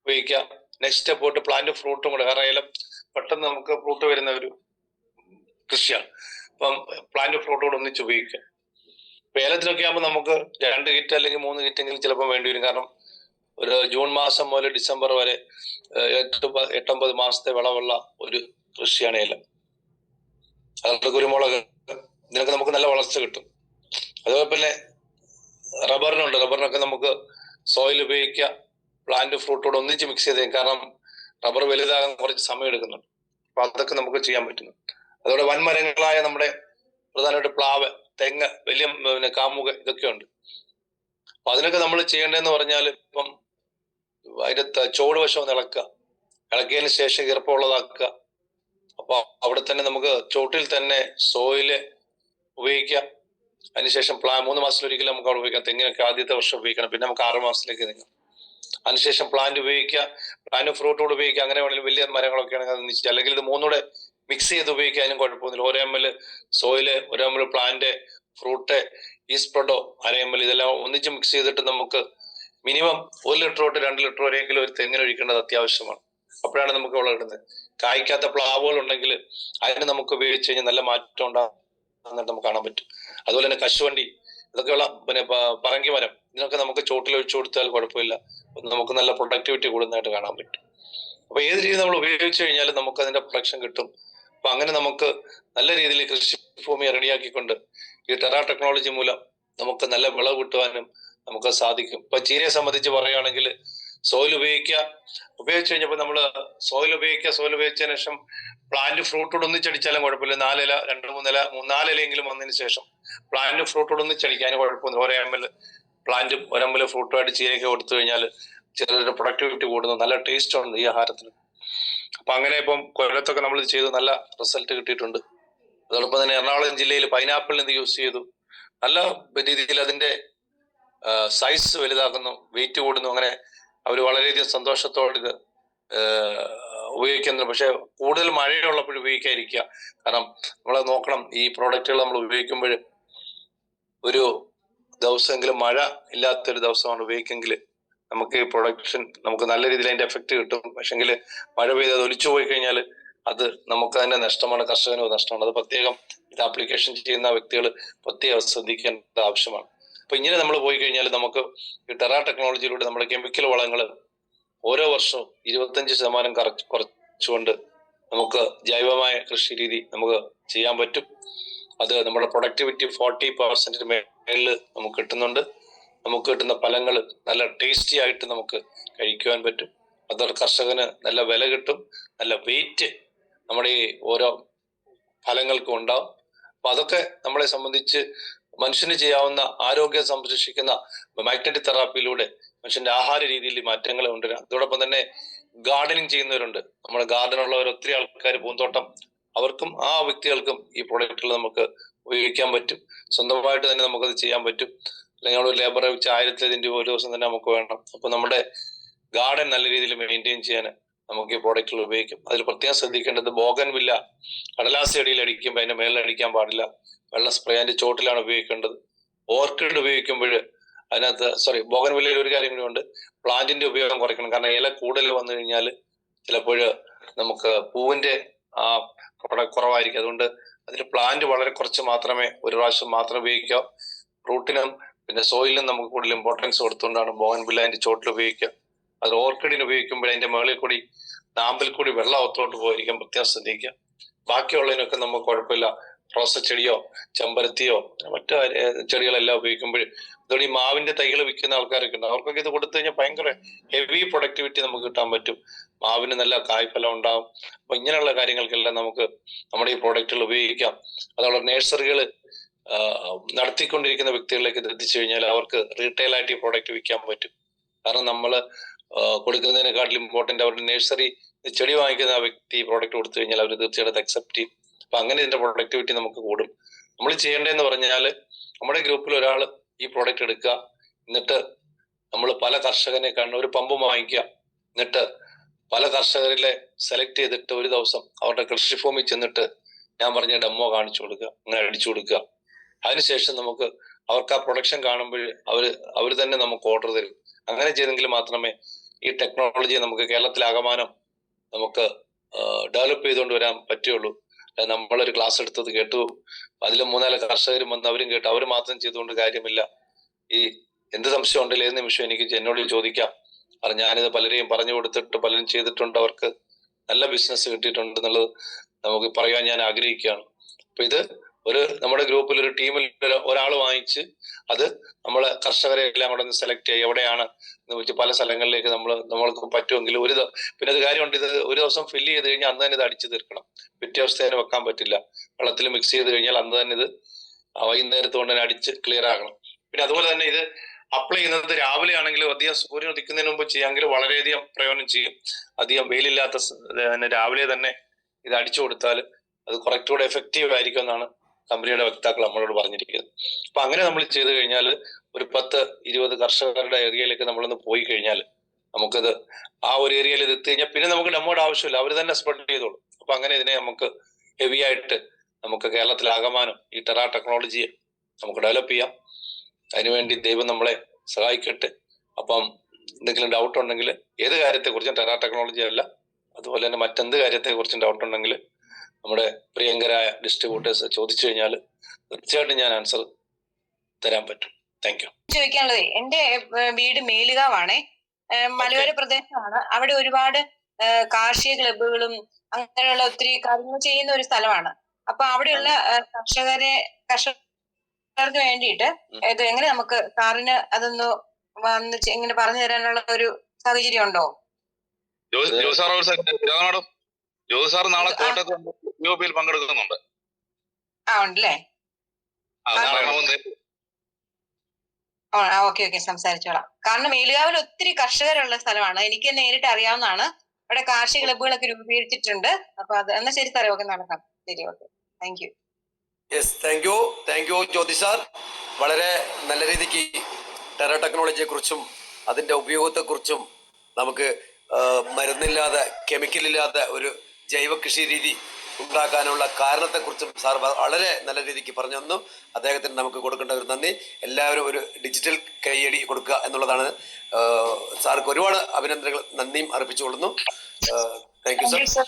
ഉപയോഗിക്കുക. നെക്സ്റ്റ് സ്റ്റെപ്പ് പോയിട്ട് പ്ലാന്റും ഫ്രൂട്ടും കൂടെ. കാരണം ഏലം പെട്ടെന്ന് നമുക്ക് ഫ്രൂട്ട് വരുന്ന ഒരു കൃഷിയാണ്. അപ്പം പ്ലാന്റ് ഫ്രൂട്ടും കൂടെ ഒന്നിച്ച് ഉപയോഗിക്കുക. ഇപ്പൊ ഏലത്തിനൊക്കെ ആകുമ്പോൾ നമുക്ക് 2 കിറ്റ് അല്ലെങ്കിൽ 3 കിറ്റെങ്കിലും ചിലപ്പോൾ വേണ്ടി വരും. കാരണം ഒരു ജൂൺ മാസം മുതൽ ഡിസംബർ വരെ 8-9 മാസത്തെ വിളവുള്ള ഒരു കൃഷിയാണ് ഏലം. അതുകൊണ്ട് കുരുമുളക്, ഇതിനൊക്കെ നമുക്ക് നല്ല വളർച്ച കിട്ടും. അതുപോലെ പിന്നെ റബ്ബറിനുണ്ട്. റബ്ബറിനൊക്കെ നമുക്ക് സോയിൽ ഉപയോഗിക്കുക, പ്ലാന്റ് ഫ്രൂട്ടോട് ഒന്നിച്ച് മിക്സ് ചെയ്തേ. കാരണം റബ്ബർ വലുതാകാൻ കുറച്ച് സമയം എടുക്കുന്നുണ്ട്. അപ്പൊ അതൊക്കെ നമുക്ക് ചെയ്യാൻ പറ്റുന്നു. അതോടെ വൻമരങ്ങളായ നമ്മുടെ പ്രധാനമായിട്ട് പ്ലാവ്, തെങ്ങ്, വലിയ കാമുക ഇതൊക്കെ ഉണ്ട്. അപ്പൊ അതിനൊക്കെ നമ്മൾ ചെയ്യേണ്ടതെന്ന് പറഞ്ഞാൽ, ഇപ്പം അതിന്റെ ചോട് വശം ഒന്ന് ഇളക്കിയതിന് ശേഷം ഈർപ്പമുള്ളതാക്കുക. അപ്പൊ അവിടെ തന്നെ നമുക്ക് ചോട്ടിൽ തന്നെ സോയില് ഉപയോഗിക്കാം. അതിനുശേഷം 3 മാസത്തിലൊരിക്കലും നമുക്ക് അവിടെ ഉപയോഗിക്കാം. തെങ്ങിനൊക്കെ ആദ്യത്തെ വർഷം ഉപയോഗിക്കണം, പിന്നെ നമുക്ക് 6 മാസത്തിലേക്ക് നീങ്ങാം. അതിനുശേഷം പ്ലാന്റ് ഉപയോഗിക്കുക, പ്ലാന്റ് ഫ്രൂട്ടോട് ഉപയോഗിക്കുക. അങ്ങനെ വേണമെങ്കിൽ വലിയ മരങ്ങളൊക്കെ ആണെങ്കിൽ അത് നിശ്ചയിച്ച്, അല്ലെങ്കിൽ ഇത് 3 മിക്സ് ചെയ്ത് ഉപയോഗിക്കുക, അതിനും കുഴപ്പമൊന്നുമില്ല. 1 ml soil, 1 ml plant, fruit, ഈസ്പ്രഡോ 1/2 ml, ഇതെല്ലാം ഒന്നിച്ച് മിക്സ് ചെയ്തിട്ട് നമുക്ക് മിനിമം 1 ലിറ്റർ തൊട്ട് 2 ലിറ്റർ വരെയെങ്കിലും ഒരു തെങ്ങിന് ഒഴിക്കേണ്ടത് അത്യാവശ്യമാണ്. അപ്പോഴാണ് നമുക്ക് വെള്ളം ഇടുന്നത്. കായ്ക്കാത്ത പ്ലാവുകൾ ഉണ്ടെങ്കിൽ അതിന് നമുക്ക് ഉപയോഗിച്ച് കഴിഞ്ഞാൽ നല്ല മാറ്റം ഉണ്ടാകുന്നതായിട്ട് നമുക്ക് കാണാൻ പറ്റും. അതുപോലെ തന്നെ കശുവണ്ടി, ഇതൊക്കെയുള്ള പിന്നെ പറങ്കി മരം, ഇതിനൊക്കെ നമുക്ക് ചോട്ടിൽ ഒഴിച്ചു കൊടുത്താൽ കുഴപ്പമില്ല, നമുക്ക് നല്ല പ്രൊഡക്ടിവിറ്റി കൂടുന്നതായിട്ട് കാണാൻ പറ്റും. അപ്പൊ ഏത് രീതി നമ്മൾ ഉപയോഗിച്ചു കഴിഞ്ഞാലും നമുക്ക് അതിന്റെ പ്രൊഡക്ഷൻ കിട്ടും. അപ്പൊ അങ്ങനെ നമുക്ക് നല്ല രീതിയിൽ കൃഷിഭൂമി റെഡിയാക്കിക്കൊണ്ട് ഈ ടെറ ടെക്നോളജി മൂലം നമുക്ക് നല്ല വിളവ് കിട്ടുവാനും നമുക്ക് സാധിക്കും. ഇപ്പൊ ചീരയെ സംബന്ധിച്ച് പറയുകയാണെങ്കിൽ സോയിൽ ഉപയോഗിച്ചു കഴിഞ്ഞപ്പോൾ നമ്മൾ സോയിൽ ഉപയോഗിച്ചതിന് ശേഷം പ്ലാന്റ് ഫ്രൂട്ടോട് ഒന്നിച്ചടിച്ചാലും കുഴപ്പമില്ല. 4 ഇല, 2-3 ഇല, 4 ഇലയെങ്കിലും വന്നതിന് ശേഷം പ്ലാന്റ് ഫ്രൂട്ടോട് ഒന്നിച്ചടിക്കാനും കുഴപ്പമൊന്നുമില്ല. 1 ml പ്ലാന്റും 1 ml ഫ്രൂട്ടുമായിട്ട് ചീരയൊക്കെ കൊടുത്തു കഴിഞ്ഞാൽ ചെറിയൊരു പ്രൊഡക്ടിവിറ്റി കൂടുന്നു, നല്ല ടേസ്റ്റ് ഉണ്ട് ഈ ആഹാരത്തിന്. അപ്പൊ അങ്ങനെ ഇപ്പം കൊല്ലത്തൊക്കെ നമ്മൾ ചെയ്തു, നല്ല റിസൾട്ട് കിട്ടിയിട്ടുണ്ട്. അതോടൊപ്പം തന്നെ എറണാകുളം ജില്ലയിൽ പൈനാപ്പിളിന് ഇത് യൂസ് ചെയ്തു. നല്ല രീതിയിൽ അതിന്റെ സൈസ് വലുതാക്കുന്നു, വെയിറ്റ് കൂടുന്നു. അങ്ങനെ അവർ വളരെയധികം സന്തോഷത്തോടെ ഇത് ഉപയോഗിക്കുന്നു. പക്ഷെ കൂടുതൽ മഴയുള്ളപ്പോൾ ഉപയോഗിക്കാതിരിക്കുക. കാരണം നമ്മൾ നോക്കണം, ഈ പ്രോഡക്റ്റുകൾ നമ്മൾ ഉപയോഗിക്കുമ്പോൾ ഒരു ദിവസമെങ്കിലും മഴ ഇല്ലാത്തൊരു ദിവസമാണ് ഉപയോഗിക്കെങ്കിൽ നമുക്ക് ഈ പ്രൊഡക്ഷൻ നമുക്ക് നല്ല രീതിയിൽ അതിന്റെ എഫക്ട് കിട്ടും. പക്ഷെങ്കിൽ മഴ പെയ്ത് അത് ഒലിച്ചു പോയി കഴിഞ്ഞാൽ അത് നമുക്ക് തന്നെ നഷ്ടമാണ്, കർഷകന് നഷ്ടമാണ്. അത് പ്രത്യേകം ഇത് ആപ്ലിക്കേഷൻ ചെയ്യുന്ന വ്യക്തികൾ പ്രത്യേകം ശ്രദ്ധിക്കേണ്ട ആവശ്യമാണ്. അപ്പൊ ഇങ്ങനെ നമ്മൾ പോയി കഴിഞ്ഞാൽ നമുക്ക് ഈ ടെറ ടെക്നോളജിയിലൂടെ നമ്മുടെ കെമിക്കൽ വളങ്ങൾ ഓരോ വർഷവും 25% കുറച്ചുകൊണ്ട് നമുക്ക് ജൈവമായ കൃഷി രീതി നമുക്ക് ചെയ്യാൻ പറ്റും. അത് നമ്മുടെ പ്രൊഡക്ടിവിറ്റി 40% മേളിൽ നമുക്ക് കിട്ടുന്നുണ്ട്. നമുക്ക് കിട്ടുന്ന ഫലങ്ങൾ നല്ല ടേസ്റ്റി ആയിട്ട് നമുക്ക് കഴിക്കുവാൻ പറ്റും. അതോടെ കർഷകന് നല്ല വില കിട്ടും, നല്ല വെയിറ്റ് നമ്മുടെ ഈ ഓരോ ഫലങ്ങൾക്കും ഉണ്ടാവും. അപ്പൊ അതൊക്കെ നമ്മളെ സംബന്ധിച്ച് മനുഷ്യന് ചെയ്യാവുന്ന ആരോഗ്യം സംരക്ഷിക്കുന്ന മാഗ്നറ്റിക് തെറാപ്പിയിലൂടെ മനുഷ്യന്റെ ആഹാര രീതിയിൽ മാറ്റങ്ങൾ കൊണ്ടുവരാം. അതോടൊപ്പം തന്നെ ഗാർഡനിങ് ചെയ്യുന്നവരുണ്ട്, നമ്മുടെ ഗാർഡനുള്ളവർ ഒത്തിരി ആൾക്കാർ, പൂന്തോട്ടം, അവർക്കും ആ വ്യക്തികൾക്കും ഈ പ്രൊഡക്റ്റുകൾ നമുക്ക് ഉപയോഗിക്കാൻ പറ്റും. സ്വന്തമായിട്ട് തന്നെ നമുക്കത് ചെയ്യാൻ പറ്റും. അല്ലെങ്കിൽ നമ്മൾ ലേബറെ വെച്ച് 1000 രൂപ ഒരു ദിവസം തന്നെ നമുക്ക് വേണം. അപ്പൊ നമ്മുടെ ഗാർഡൻ നല്ല രീതിയിൽ മെയിൻറ്റെയിൻ ചെയ്യാൻ നമുക്ക് ഈ പ്രോഡക്റ്റുകൾ ഉപയോഗിക്കും. അതിൽ പ്രത്യേകം ശ്രദ്ധിക്കേണ്ടത് ബോഗൻവില്ല കടലാസ് ചെടിയിൽ അടിക്കുമ്പോൾ അതിന്റെ മേളിൽ അടിക്കാൻ പാടില്ല. വെള്ള സ്പ്രേ അതിന്റെ ചോട്ടിലാണ് ഉപയോഗിക്കേണ്ടത്. ഓർക്കിഡ് ഉപയോഗിക്കുമ്പോൾ അതിനകത്ത് ബോഗൻവില്ലയിൽ ഒരു കാര്യം കൂടി ഉണ്ട്, പ്ലാന്റിന്റെ ഉപയോഗം കുറയ്ക്കണം. കാരണം ഇല കൂടുതൽ വന്നു കഴിഞ്ഞാൽ ചിലപ്പോൾ നമുക്ക് പൂവിന്റെ ആ കുറവായിരിക്കും. അതുകൊണ്ട് അതിൽ പ്ലാന്റ് വളരെ കുറച്ച് മാത്രമേ, ഒരു പ്രാവശ്യം മാത്രം ഉപയോഗിക്കാം. റൂട്ടിനും പിന്നെ സോയിലിനും നമുക്ക് കൂടുതൽ ഇമ്പോർട്ടൻസ് കൊടുത്തുകൊണ്ടാണ് ബോഗൻവില്ല അതിന്റെ ചോട്ടിൽ ഉപയോഗിക്കുക. അത് ഓർക്കിഡിന് ഉപയോഗിക്കുമ്പോൾ അതിന്റെ മുകളിൽ കൂടി നാമ്പിൽ കൂടി വെള്ളം അകത്തോട്ട് പോയിരിക്കാൻ പ്രത്യേകം ശ്രദ്ധിക്കുക. ബാക്കിയുള്ളതിനൊക്കെ നമുക്ക് കുഴപ്പമില്ല. റോസ ചെടിയോ ചെമ്പരത്തിയോ മറ്റു ചെടികളെല്ലാം ഉപയോഗിക്കുമ്പോൾ, അതോടെ ഈ മാവിന്റെ തൈകൾ വിൽക്കുന്ന ആൾക്കാരൊക്കെ ഉണ്ട്, അവർക്കൊക്കെ ഇത് കൊടുത്തു കഴിഞ്ഞാൽ ഭയങ്കര ഹെവി പ്രൊഡക്ടിവിറ്റി നമുക്ക് കിട്ടാൻ പറ്റും. മാവിന് നല്ല കായ്ഫലം ഉണ്ടാവും. അപ്പൊ ഇങ്ങനെയുള്ള കാര്യങ്ങൾക്കെല്ലാം നമുക്ക് നമ്മുടെ ഈ പ്രോഡക്റ്റുകൾ ഉപയോഗിക്കാം. അതുപോലെ നഴ്സറികൾ നടത്തിക്കൊണ്ടിരിക്കുന്ന വ്യക്തികളിലേക്ക് ഇത് എത്തിച്ചു കഴിഞ്ഞാൽ അവർക്ക് റീറ്റെയിൽ ആയിട്ട് ഈ പ്രോഡക്റ്റ് വിൽക്കാൻ പറ്റും. കാരണം നമ്മൾ കൊടുക്കുന്നതിനെക്കാട്ടിലും ഇമ്പോർട്ടന്റ് അവരുടെ നഴ്സറി ചെടി വാങ്ങിക്കുന്ന ആ വ്യക്തി പ്രോഡക്റ്റ് കൊടുത്തു കഴിഞ്ഞാൽ അവർ തീർച്ചയായിട്ടും അക്സെപ്റ്റ് ചെയ്യും. അപ്പൊ അങ്ങനെ ഇതിന്റെ പ്രൊഡക്ടിവിറ്റി നമുക്ക് കൂടും. നമ്മൾ ചെയ്യേണ്ടതെന്ന് പറഞ്ഞാൽ നമ്മുടെ ഗ്രൂപ്പിൽ ഒരാൾ ഈ പ്രോഡക്റ്റ് എടുക്കുക, എന്നിട്ട് നമ്മൾ പല കർഷകനെ കാണുന്ന ഒരു പമ്പ് വാങ്ങിക്കുക, എന്നിട്ട് പല കർഷകരിലെ സെലക്ട് ചെയ്തിട്ട് ഒരു ദിവസം അവരുടെ കൃഷിഭൂമിയിൽ ചെന്നിട്ട് ഞാൻ പറഞ്ഞ ഡെമോ കാണിച്ചു കൊടുക്കുക, അങ്ങനെ അടിച്ചു കൊടുക്കുക. അതിനുശേഷം നമുക്ക് അവർക്ക് ആ പ്രൊഡക്ഷൻ കാണുമ്പോൾ അവർ തന്നെ നമുക്ക് ഓർഡർ തരും. അങ്ങനെ ചെയ്തെങ്കിൽ മാത്രമേ ഈ ടെക്നോളജിയെ നമുക്ക് കേരളത്തിലാകമാനം നമുക്ക് ഡെവലപ്പ് ചെയ്തുകൊണ്ട് വരാൻ പറ്റുള്ളൂ. നമ്മളൊരു ക്ലാസ് എടുത്തത് കേട്ടു, അതിൽ 3-4 കർഷകരും വന്ന് അവരും കേട്ടു, അവർ മാത്രം ചെയ്തുകൊണ്ട് കാര്യമില്ല. ഈ എന്ത് സംശയം ഉണ്ടെങ്കിലും ഏത് നിമിഷം എനിക്ക് എന്നോട് ചോദിക്കാം. കാരണം ഞാനിത് പലരെയും പറഞ്ഞു കൊടുത്തിട്ട് പലരും ചെയ്തിട്ടുണ്ട്, അവർക്ക് നല്ല ബിസിനസ് കിട്ടിയിട്ടുണ്ട് എന്നുള്ളത് നമുക്ക് പറയാൻ ഞാൻ ആഗ്രഹിക്കുകയാണ്. അപ്പൊ ഇത് നമ്മുടെ ഗ്രൂപ്പിൽ ഒരു ടീമിൽ ഒരാൾ വാങ്ങിച്ച് അത് നമ്മളെ കർഷകരെ എല്ലാം കൂടെ ഒന്ന് സെലക്ട് ചെയ്യുക, എവിടെയാണ് എന്ന് വെച്ച് പല സ്ഥലങ്ങളിലേക്ക് നമ്മൾക്ക് പറ്റുമെങ്കിൽ പിന്നെ അത് കാര്യമുണ്ട്, ഇത് ഒരു ദിവസം ഫില്ല് ചെയ്ത് കഴിഞ്ഞാൽ അന്ന് തന്നെ ഇത് അടിച്ചു തീർക്കണം. പിറ്റേ ദിവസത്തേന് വെക്കാൻ പറ്റില്ല. വെള്ളത്തിൽ മിക്സ് ചെയ്ത് കഴിഞ്ഞാൽ അന്ന് തന്നെ ഇത് വൈകുന്നേരത്ത് കൊണ്ട് തന്നെ അടിച്ച് ക്ലിയർ ആകണം. പിന്നെ അതുപോലെ തന്നെ ഇത് അപ്ലൈ ചെയ്യുന്നത് രാവിലെ ആണെങ്കിലും അധികം സൂര്യൻ ഉദിക്കുന്നതിന് മുമ്പ് ചെയ്യാമെങ്കിൽ വളരെയധികം പ്രയോജനം ചെയ്യും. അധികം വെയിലില്ലാത്ത രാവിലെ തന്നെ ഇത് അടിച്ചു കൊടുത്താൽ അത് കുറച്ചുകൂടെ എഫക്റ്റീവ് ആയിരിക്കും എന്നാണ് കമ്പനിയുടെ വക്താക്കൾ നമ്മളോട് പറഞ്ഞിരിക്കുന്നത്. അപ്പൊ അങ്ങനെ നമ്മൾ ചെയ്തു കഴിഞ്ഞാൽ ഒരു 10-20 കർഷകരുടെ ഏരിയയിലേക്ക് നമ്മളൊന്ന് പോയി കഴിഞ്ഞാൽ നമുക്കത് ആ ഒരു ഏരിയയിൽ ഇത് എത്തി കഴിഞ്ഞാൽ പിന്നെ നമുക്ക് നമ്മുടെ ആവശ്യമില്ല, അവർ തന്നെ സ്പ്രെഡ് ചെയ്തോളും. അപ്പൊ അങ്ങനെ ഇതിനെ നമുക്ക് ഹെവി ആയിട്ട് നമുക്ക് കേരളത്തിലാകമാനം ഈ ടെറ ടെക്നോളജിയെ നമുക്ക് ഡെവലപ്പ് ചെയ്യാം. അതിനുവേണ്ടി ദൈവം നമ്മളെ സഹായിക്കട്ടെ. അപ്പം എന്തെങ്കിലും ഡൗട്ട് ഉണ്ടെങ്കിൽ ഏത് കാര്യത്തെക്കുറിച്ചും, ടെറ ടെക്നോളജി അല്ല, അതുപോലെ തന്നെ മറ്റെന്ത് കാര്യത്തെക്കുറിച്ചും ഡൗട്ട് ഉണ്ടെങ്കിൽ നമ്മുടെ പ്രിയങ്കരായ ഡിസ്ട്രിബ്യൂട്ടേഴ്സ് ചോദിച്ചു കഴിഞ്ഞാൽ തീർച്ചയായിട്ടും ഞാൻ ആൻസർ തരാൻ പറ്റും. Thank you. ചോദിക്കാനുള്ളത്, എന്റെ വീട് മേലുകാവാണേ, മലയോര പ്രദേശമാണ്. അവിടെ ഒരുപാട് കാർഷിക ക്ലബുകളും അങ്ങനെയുള്ള ഒത്തിരി കാര്യങ്ങൾ ചെയ്യുന്ന ഒരു സ്ഥലമാണ്. അപ്പൊ അവിടെയുള്ള കർഷകർക്ക് വേണ്ടിയിട്ട് ഇത് എങ്ങനെ നമുക്ക് സാറിന് അതൊന്ന് വന്ന് ഇങ്ങനെ പറഞ്ഞു തരാനുള്ള ഒരു സാഹചര്യം ഉണ്ടോ? ജോസ് സാർ നാളെ കോട്ടയത്ത് ഗ്രൂപ്പിൽ പങ്കെടുക്കുന്നുണ്ട്. ഉണ്ടല്ലേ? ഓക്കെ സംസാരിച്ചോളാം. കാരണം മേലുകാവിൽ ഒത്തിരി കർഷകരുള്ള സ്ഥലമാണ്, എനിക്ക് നേരിട്ട് അറിയാവുന്നതാണ്. അവിടെ കാർഷിക ക്ലബുകളൊക്കെ രൂപീകരിച്ചിട്ടുണ്ട്. അപ്പൊ അത് എന്നാ ശരി സാറേ, ഓക്കെ നടക്കാം. ശരി, okay, thank you. Yes, thank you Jyothi sir. വളരെ നല്ല രീതിക്ക് ടെറ ടെക്നോളജിയെ കുറിച്ചും അതിന്റെ ഉപയോഗത്തെക്കുറിച്ചും നമുക്ക് മരുന്നില്ലാതെ, കെമിക്കലില്ലാതെ ഒരു ജൈവ കൃഷി രീതി ഉണ്ടാക്കാനുള്ള കാരണത്തെക്കുറിച്ചും സാർ വളരെ നല്ല രീതിക്ക് പറഞ്ഞു തന്നു. അദ്ദേഹത്തിന് നമുക്ക് കൊടുക്കേണ്ട ഒരു നന്ദി. എല്ലാവരും ഒരു ഡിജിറ്റൽ കൈയടി കൊടുക്കുക എന്നുള്ളതാണ്. സാർക്ക് ഒരുപാട് അഭിനന്ദനങ്ങൾ, നന്ദിയും അർപ്പിച്ചുകൊള്ളുന്നു. Thank you sir.